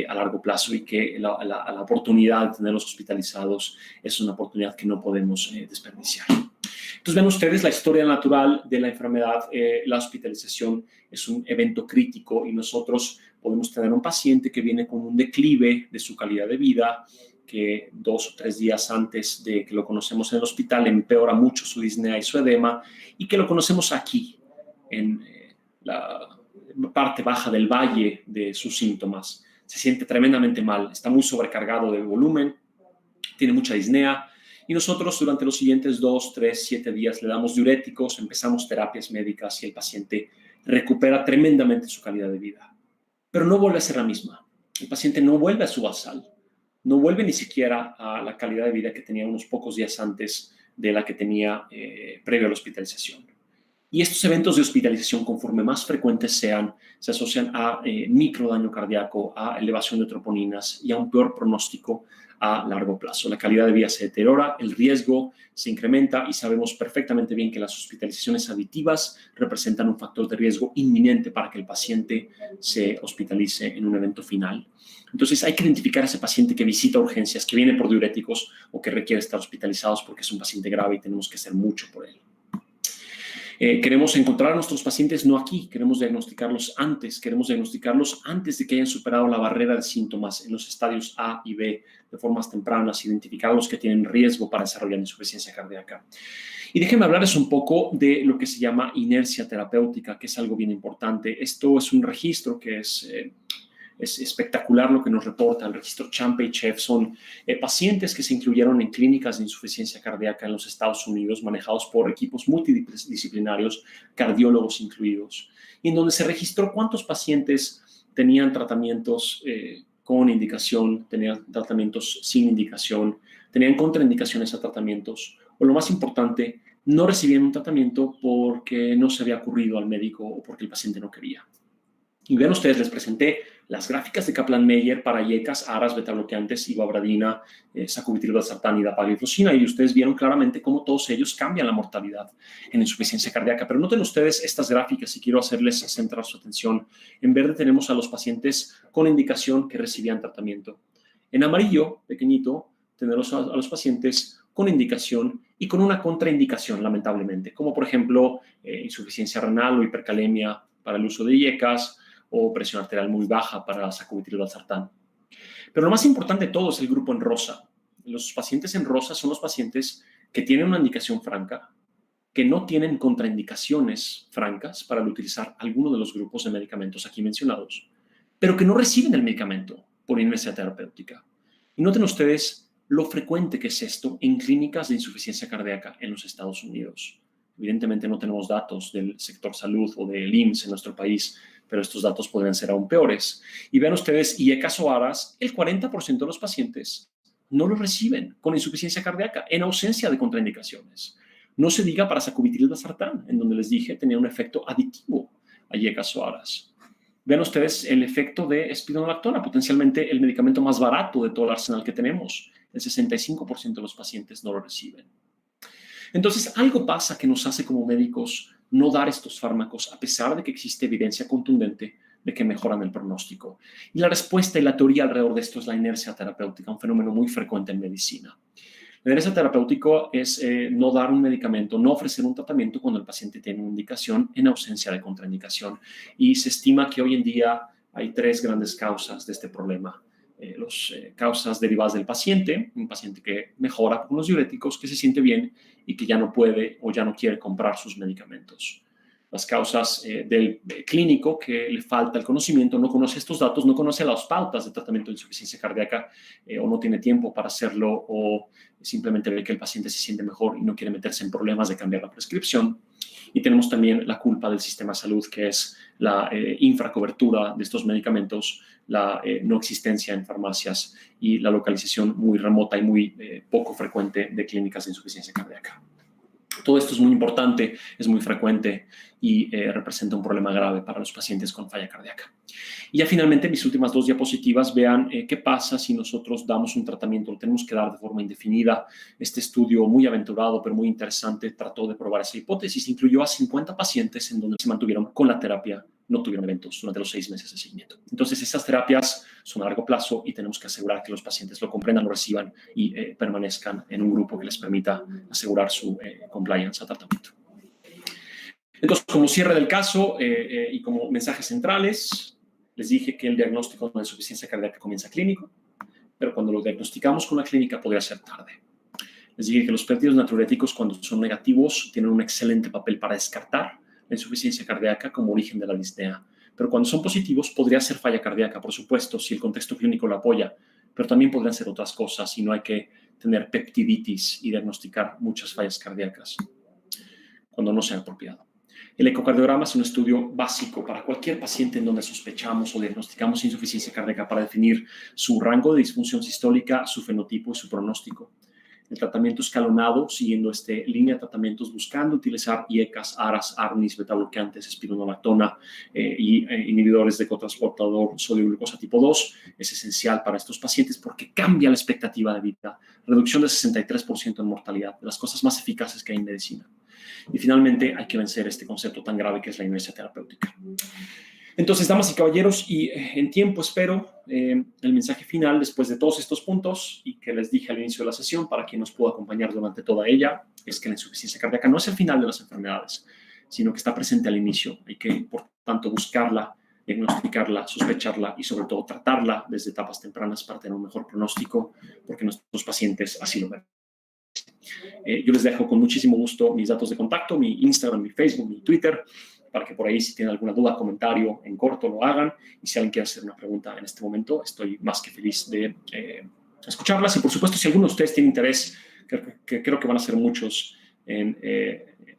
a largo plazo y que la oportunidad de tenerlos hospitalizados es una oportunidad que no podemos desperdiciar. Entonces ven ustedes la historia natural de la enfermedad, la hospitalización es un evento crítico y nosotros podemos tener un paciente que viene con un declive de su calidad de vida, que 2 o 3 días antes de que lo conocemos en el hospital empeora mucho su disnea y su edema y que lo conocemos aquí, en la parte baja del valle de sus síntomas. Se siente tremendamente mal, está muy sobrecargado de volumen, tiene mucha disnea y nosotros durante los siguientes 2, 3, 7 días le damos diuréticos, empezamos terapias médicas y el paciente recupera tremendamente su calidad de vida. Pero no vuelve a ser la misma. El paciente no vuelve a su basal. No vuelve ni siquiera a la calidad de vida que tenía unos pocos días antes de la que tenía previo a la hospitalización. Y estos eventos de hospitalización, conforme más frecuentes sean, se asocian a microdaño cardíaco, a elevación de troponinas y a un peor pronóstico a largo plazo. La calidad de vida se deteriora, el riesgo se incrementa y sabemos perfectamente bien que las hospitalizaciones aditivas representan un factor de riesgo inminente para que el paciente se hospitalice en un evento final. Entonces hay que identificar a ese paciente que visita urgencias, que viene por diuréticos o que requiere estar hospitalizados porque es un paciente grave y tenemos que hacer mucho por él. Queremos encontrar a nuestros pacientes no aquí, queremos diagnosticarlos antes de que hayan superado la barrera de síntomas en los estadios A y B de formas tempranas, identificar a los que tienen riesgo para desarrollar insuficiencia cardíaca. Y déjenme hablarles un poco de lo que se llama inercia terapéutica, que es algo bien importante. Esto es un registro que es espectacular lo que nos reporta el registro CHAMP-HF. Son pacientes que se incluyeron en clínicas de insuficiencia cardíaca en los Estados Unidos, manejados por equipos multidisciplinarios, cardiólogos incluidos, y en donde se registró cuántos pacientes tenían tratamientos con indicación, tenían tratamientos sin indicación, tenían contraindicaciones a tratamientos, o lo más importante, no recibían un tratamiento porque no se había ocurrido al médico o porque el paciente no quería. Y vean ustedes, les presenté Las gráficas de Kaplan-Meier para IECAS, ARAS, betabloqueantes, ivabradina, sacubitril/valsartán y dapagliflozina, y ustedes vieron claramente cómo todos ellos cambian la mortalidad en insuficiencia cardíaca. Pero noten ustedes estas gráficas y quiero hacerles centrar su atención. En verde tenemos a los pacientes con indicación que recibían tratamiento. En amarillo, pequeñito, tenemos a los pacientes con indicación y con una contraindicación, lamentablemente, como por ejemplo insuficiencia renal o hipercalemia para el uso de IECAS, o presión arterial muy baja para sacubitril/valsartán. Pero lo más importante de todo es el grupo en rosa. Los pacientes en rosa son los pacientes que tienen una indicación franca, que no tienen contraindicaciones francas para utilizar alguno de los grupos de medicamentos aquí mencionados, pero que no reciben el medicamento por inercia terapéutica. Y noten ustedes lo frecuente que es esto en clínicas de insuficiencia cardíaca en los Estados Unidos. Evidentemente no tenemos datos del sector salud o del IMSS en nuestro país, pero estos datos podrían ser aún peores. Y vean ustedes, IECAS o ARAS, el 40% de los pacientes no lo reciben con insuficiencia cardíaca en ausencia de contraindicaciones. No se diga para sacubitril/valsartán, en donde les dije tenía un efecto aditivo a IECAS o ARAS. Vean ustedes el efecto de espironolactona, potencialmente el medicamento más barato de todo el arsenal que tenemos. El 65% de los pacientes no lo reciben. Entonces, algo pasa que nos hace como médicos no dar estos fármacos a pesar de que existe evidencia contundente de que mejoran el pronóstico. Y la respuesta y la teoría alrededor de esto es la inercia terapéutica, un fenómeno muy frecuente en medicina. La inercia terapéutica es no dar un medicamento, no ofrecer un tratamiento cuando el paciente tiene una indicación en ausencia de contraindicación. Y se estima que hoy en día hay 3 grandes causas de este problema. Las causas derivadas del paciente, un paciente que mejora con los diuréticos, que se siente bien y que ya no puede o ya no quiere comprar sus medicamentos. Las causas del clínico, que le falta el conocimiento, no conoce estos datos, no conoce las pautas de tratamiento de insuficiencia cardíaca o no tiene tiempo para hacerlo o simplemente ve que el paciente se siente mejor y no quiere meterse en problemas de cambiar la prescripción. Y tenemos también la culpa del sistema de salud, que es la infracobertura de estos medicamentos, la no existencia en farmacias y la localización muy remota y muy poco frecuente de clínicas de insuficiencia cardíaca. Todo esto es muy importante, es muy frecuente y representa un problema grave para los pacientes con falla cardíaca. Y ya finalmente, mis últimas 2 diapositivas, vean qué pasa si nosotros damos un tratamiento, lo tenemos que dar de forma indefinida. Este estudio muy aventurado, pero muy interesante, trató de probar esa hipótesis. Incluyó a 50 pacientes en donde se mantuvieron con la terapia, no tuvieron eventos durante los 6 meses de seguimiento. Entonces, esas terapias son a largo plazo y tenemos que asegurar que los pacientes lo comprendan, lo reciban y permanezcan en un grupo que les permita asegurar su compliance a tratamiento. Entonces, como cierre del caso y como mensajes centrales, les dije que el diagnóstico de insuficiencia cardíaca comienza clínico, pero cuando lo diagnosticamos con la clínica podría ser tarde. Les dije que los péptidos natriuréticos, cuando son negativos, tienen un excelente papel para descartar la insuficiencia cardíaca como origen de la disnea. Pero cuando son positivos, podría ser falla cardíaca, por supuesto, si el contexto clínico lo apoya, pero también podrían ser otras cosas y no hay que tener peptiditis y diagnosticar muchas fallas cardíacas cuando no sea apropiado. El ecocardiograma es un estudio básico para cualquier paciente en donde sospechamos o diagnosticamos insuficiencia cardíaca para definir su rango de disfunción sistólica, su fenotipo y su pronóstico. El tratamiento escalonado, siguiendo esta línea de tratamientos, buscando utilizar IECAS, ARAS, ARNIs, betabloqueantes, espironolactona y inhibidores de cotransportador sodio-glucosa tipo 2, es esencial para estos pacientes porque cambia la expectativa de vida. Reducción de 63% en mortalidad, de las cosas más eficaces que hay en medicina. Y finalmente hay que vencer este concepto tan grave que es la inercia terapéutica. Entonces, damas y caballeros, y en tiempo espero el mensaje final después de todos estos puntos y que les dije al inicio de la sesión para quien nos pueda acompañar durante toda ella, es que la insuficiencia cardíaca no es el final de las enfermedades, sino que está presente al inicio. Hay que, por tanto, buscarla, diagnosticarla, sospecharla y sobre todo tratarla desde etapas tempranas para tener un mejor pronóstico, porque nuestros pacientes así lo ven. Yo les dejo con muchísimo gusto mis datos de contacto, mi Instagram, mi Facebook, mi Twitter, para que por ahí si tienen alguna duda, comentario en corto lo hagan. Y si alguien quiere hacer una pregunta en este momento, estoy más que feliz de escucharlas. Y por supuesto, si alguno de ustedes tiene interés, que creo que van a ser muchos, en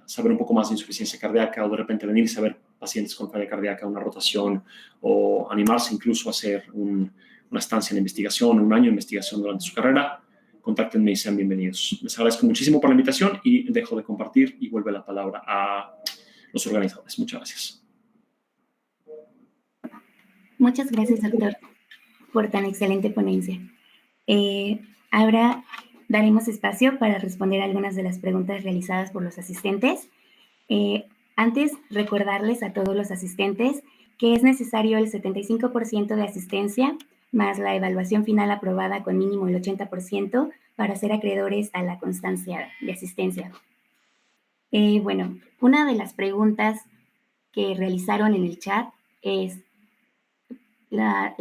saber un poco más de insuficiencia cardíaca o de repente venirse a ver pacientes con falla cardíaca, una rotación o animarse incluso a hacer una estancia en investigación, un año de investigación durante su carrera, contáctenme y sean bienvenidos. Les agradezco muchísimo por la invitación y dejo de compartir y vuelve la palabra a los organizadores. Muchas gracias. Muchas gracias, doctor, por tan excelente ponencia. Ahora daremos espacio para responder algunas de las preguntas realizadas por los asistentes. Antes, recordarles a todos los asistentes que es necesario el 75% de asistencia más la evaluación final aprobada con mínimo el 80% para ser acreedores a la constancia de asistencia. Bueno, una de las preguntas que realizaron en el chat es la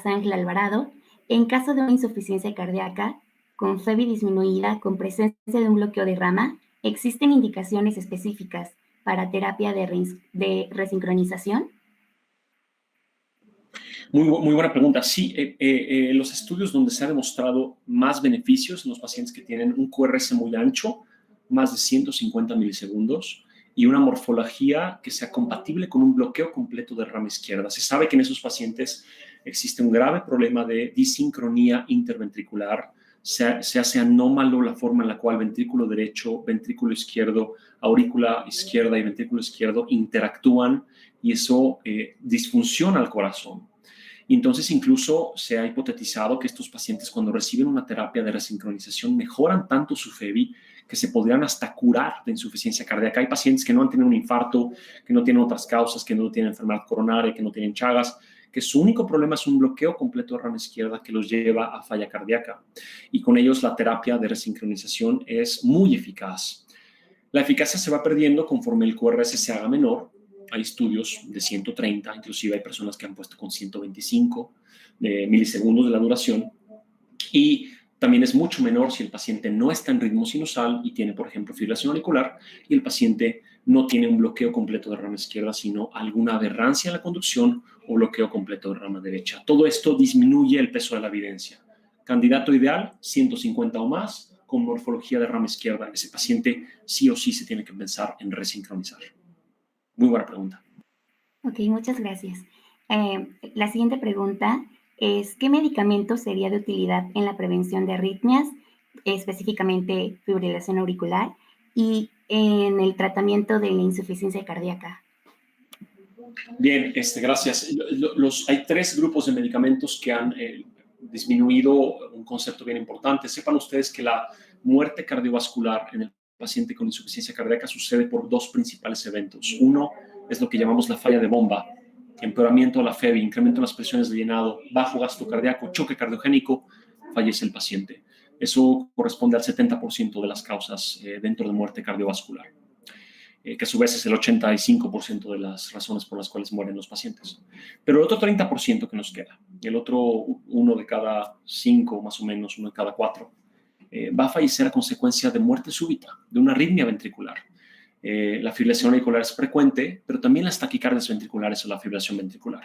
Ángela Alvarado. En caso de una insuficiencia cardíaca con FEBI disminuida con presencia de un bloqueo de rama, ¿existen indicaciones específicas para terapia de resincronización? Muy buena pregunta. Sí, los estudios donde se ha demostrado más beneficios en los pacientes que tienen un QRS muy ancho, más de 150 milisegundos, y una morfología que sea compatible con un bloqueo completo de rama izquierda. Se sabe que en esos pacientes existe un grave problema de disincronía interventricular. Se hace anómalo la forma en la cual ventrículo derecho, ventrículo izquierdo, aurícula izquierda y ventrículo izquierdo interactúan, y eso disfunciona al corazón. Y entonces incluso se ha hipotetizado que estos pacientes, cuando reciben una terapia de resincronización, mejoran tanto su FEBI que se podrían hasta curar de insuficiencia cardíaca. Hay pacientes que no han tenido un infarto, que no tienen otras causas, que no tienen enfermedad coronaria, que no tienen Chagas, que su único problema es un bloqueo completo de rama izquierda que los lleva a falla cardíaca. Y con ellos la terapia de resincronización es muy eficaz. La eficacia se va perdiendo conforme el QRS se haga menor. Hay estudios de 130, inclusive hay personas que han puesto con 125 milisegundos de la duración. Y también es mucho menor si el paciente no está en ritmo sinusal y tiene, por ejemplo, fibrilación auricular, y el paciente no tiene un bloqueo completo de rama izquierda, sino alguna aberrancia en la conducción o bloqueo completo de rama derecha. Todo esto disminuye el peso de la evidencia. Candidato ideal, 150 o más, con morfología de rama izquierda. Ese paciente sí o sí se tiene que pensar en resincronizar. Muy buena pregunta. Ok, muchas gracias. La siguiente pregunta es, ¿qué medicamento sería de utilidad en la prevención de arritmias, específicamente fibrilación auricular, y en el tratamiento de la insuficiencia cardíaca? Bien, gracias. Hay 3 grupos de medicamentos que han disminuido un concepto bien importante. Sepan ustedes que la muerte cardiovascular en el paciente con insuficiencia cardíaca sucede por 2 principales eventos. Uno es lo que llamamos la falla de bomba, empeoramiento de la FEBI, incremento en las presiones de llenado, bajo gasto cardíaco, choque cardiogénico, fallece el paciente. Eso corresponde al 70% de las causas dentro de muerte cardiovascular, que a su vez es el 85% de las razones por las cuales mueren los pacientes. Pero el otro 30% que nos queda, el otro 1 de cada 5, más o menos, 1 de cada 4, va a fallecer a consecuencia de muerte súbita, de una arritmia ventricular. La fibrilación auricular es frecuente, pero también las taquicardias ventriculares o la fibrilación ventricular.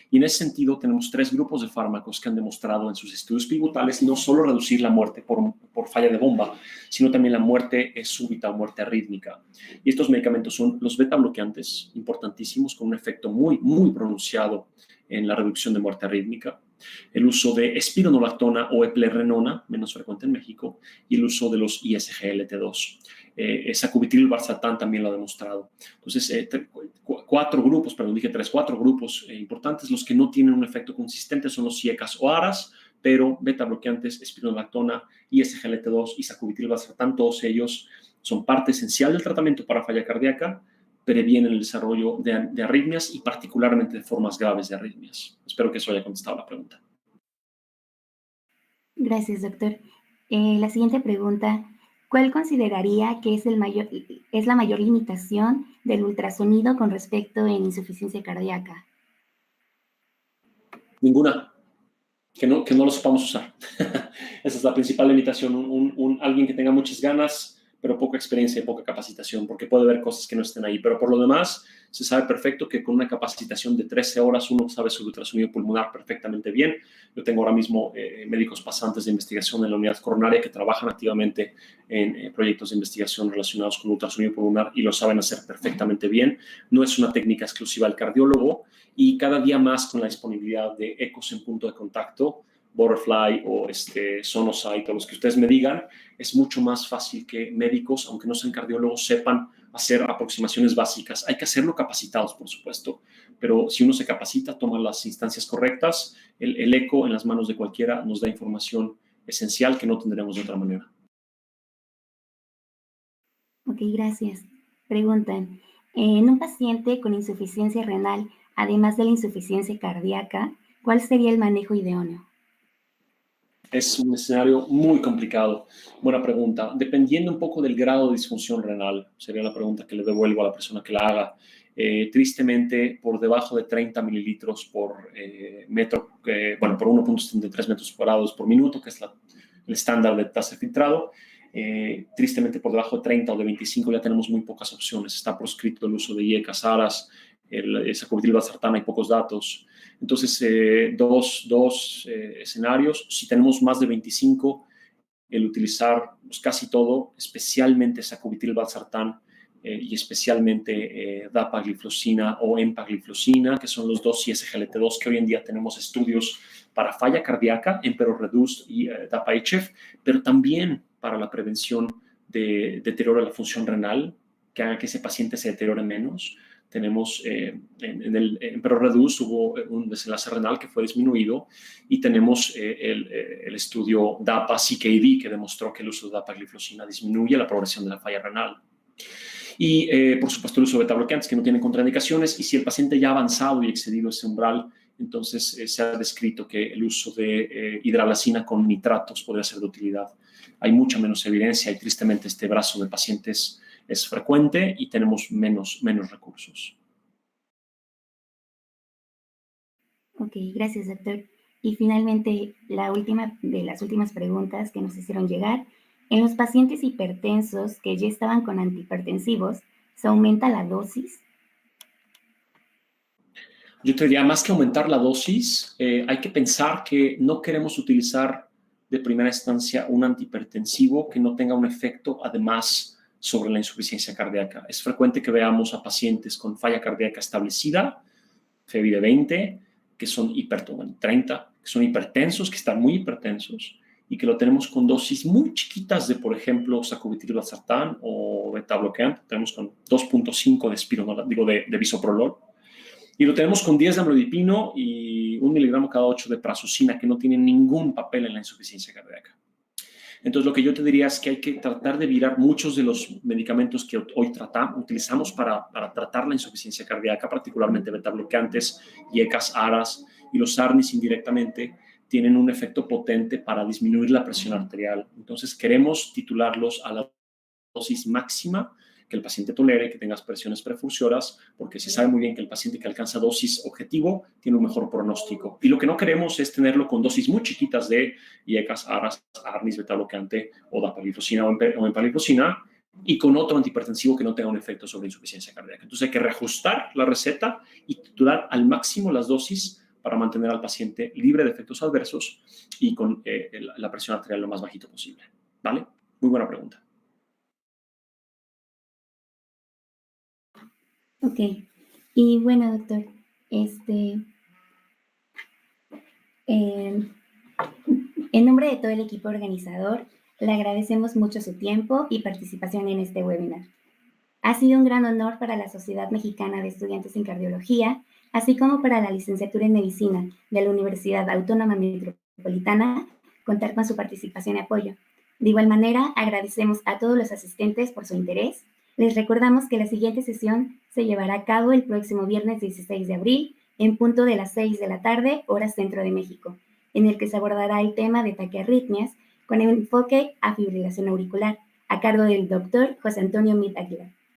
Y en ese sentido tenemos 3 grupos de fármacos que han demostrado en sus estudios pivotales no solo reducir la muerte por falla de bomba, sino también la muerte súbita o muerte arrítmica. Y estos medicamentos son los beta bloqueantes, importantísimos, con un efecto muy, muy pronunciado en la reducción de muerte arrítmica. El uso de espironolactona o eplerenona, menos frecuente en México, y el uso de los ISGLT2. Sacubitril valsartán también lo ha demostrado. Entonces, 4 grupos, perdón, dije 3, 4 grupos importantes. Los que no tienen un efecto consistente son los CIECAS o ARAS, pero beta bloqueantes, espironolactona, ISGLT2 y sacubitril valsartán, todos ellos son parte esencial del tratamiento para falla cardíaca, previenen el desarrollo de arritmias y particularmente de formas graves de arritmias. Espero que eso haya contestado la pregunta. Gracias, doctor. La siguiente pregunta, ¿cuál consideraría que es la mayor limitación del ultrasonido con respecto en insuficiencia cardíaca? Ninguna. Que no lo sepamos usar. Esa es la principal limitación. Alguien que tenga muchas ganas, pero poca experiencia y poca capacitación, porque puede haber cosas que no estén ahí. Pero por lo demás, se sabe perfecto que con una capacitación de 13 horas uno sabe sobre ultrasonido pulmonar perfectamente bien. Yo tengo ahora mismo médicos pasantes de investigación en la unidad coronaria que trabajan activamente en proyectos de investigación relacionados con ultrasonido pulmonar y lo saben hacer perfectamente bien. No es una técnica exclusiva del cardiólogo y cada día más con la disponibilidad de ecos en punto de contacto, Butterfly o Sonosite o los que ustedes me digan, es mucho más fácil que médicos, aunque no sean cardiólogos, sepan hacer aproximaciones básicas. Hay que hacerlo capacitados, por supuesto, pero si uno se capacita, toma las instancias correctas, el eco en las manos de cualquiera nos da información esencial que no tendremos de otra manera. Ok, gracias. Preguntan, en un paciente con insuficiencia renal, además de la insuficiencia cardíaca, ¿cuál sería el manejo idóneo? Es un escenario muy complicado. Buena pregunta. Dependiendo un poco del grado de disfunción renal, sería la pregunta que le devuelvo a la persona que la haga. Tristemente, por debajo de 30 mililitros por metro, por 1.73 metros cuadrados por minuto, que es el estándar de tasa de filtrado. Tristemente, por debajo de 30 o de 25 ya tenemos muy pocas opciones. Está proscrito el uso de IECAS, ARAS, sacubitril valsartán, hay pocos datos. Entonces, dos escenarios. Si tenemos más de 25, el utilizar casi todo, especialmente sacubitril valsartán y especialmente dapagliflozina o empagliflozina, que son los dos ISGLT2 que hoy en día tenemos estudios para falla cardíaca, EMPEROR-Reduced y DAPA-HF, pero también para la prevención de deterioro de la función renal, que haga que ese paciente se deteriore menos. Tenemos en el EMPEROR-Reduced hubo un desenlace renal que fue disminuido y tenemos el estudio DAPA-CKD que demostró que el uso de dapagliflozina disminuye la progresión de la falla renal. Y, por supuesto, el uso de beta-bloqueantes que no tienen contraindicaciones, y si el paciente ya ha avanzado y excedido ese umbral, entonces se ha descrito que el uso de hidralazina con nitratos podría ser de utilidad. Hay mucha menos evidencia y tristemente este brazo de pacientes es frecuente y tenemos menos recursos. Ok, gracias, doctor. Y finalmente, la última de las últimas preguntas que nos hicieron llegar. En los pacientes hipertensos que ya estaban con antihipertensivos, ¿se aumenta la dosis? Yo te diría, más que aumentar la dosis, hay que pensar que no queremos utilizar de primera instancia un antihipertensivo que no tenga un efecto además sobre la insuficiencia cardíaca. Es frecuente que veamos a pacientes con falla cardíaca establecida, FEBI de 20, que son 30, que son hipertensos, que están muy hipertensos, y que lo tenemos con dosis muy chiquitas de, por ejemplo, sacubitril valsartán o beta-bloqueante. Tenemos con 2.5 de bisoprolol. Y lo tenemos con 10 de amlodipino y 1 miligramo cada 8 de prazosin, que no tiene ningún papel en la insuficiencia cardíaca. Entonces, lo que yo te diría es que hay que tratar de virar muchos de los medicamentos que hoy utilizamos para tratar la insuficiencia cardíaca, particularmente beta-bloqueantes, IECAS, ARAS y los ARNIs indirectamente, tienen un efecto potente para disminuir la presión arterial. Entonces, queremos titularlos a la dosis máxima que el paciente tolere, que tenga presiones perfusoras, porque se sabe muy bien que el paciente que alcanza dosis objetivo tiene un mejor pronóstico. Y lo que no queremos es tenerlo con dosis muy chiquitas de IECAS, ARAS, ARNIS, beta-bloqueante o dapagliflozina o empagliflozina, y con otro antihipertensivo que no tenga un efecto sobre insuficiencia cardíaca. Entonces hay que reajustar la receta y titular al máximo las dosis para mantener al paciente libre de efectos adversos y con la presión arterial lo más bajito posible. ¿Vale? Muy buena pregunta. Ok. Y bueno, doctor, en nombre de todo el equipo organizador, le agradecemos mucho su tiempo y participación en este webinar. Ha sido un gran honor para la Sociedad Mexicana de Estudiantes en Cardiología, así como para la licenciatura en Medicina de la Universidad Autónoma Metropolitana, contar con su participación y apoyo. De igual manera, agradecemos a todos los asistentes por su interés. Les recordamos que la siguiente sesión se llevará a cabo el próximo viernes 16 de abril, en punto de las 6 de la tarde, hora Centro de México, en el que se abordará el tema de taquiarritmias con enfoque a fibrilación auricular, a cargo del doctor José Antonio Mit Aguilar.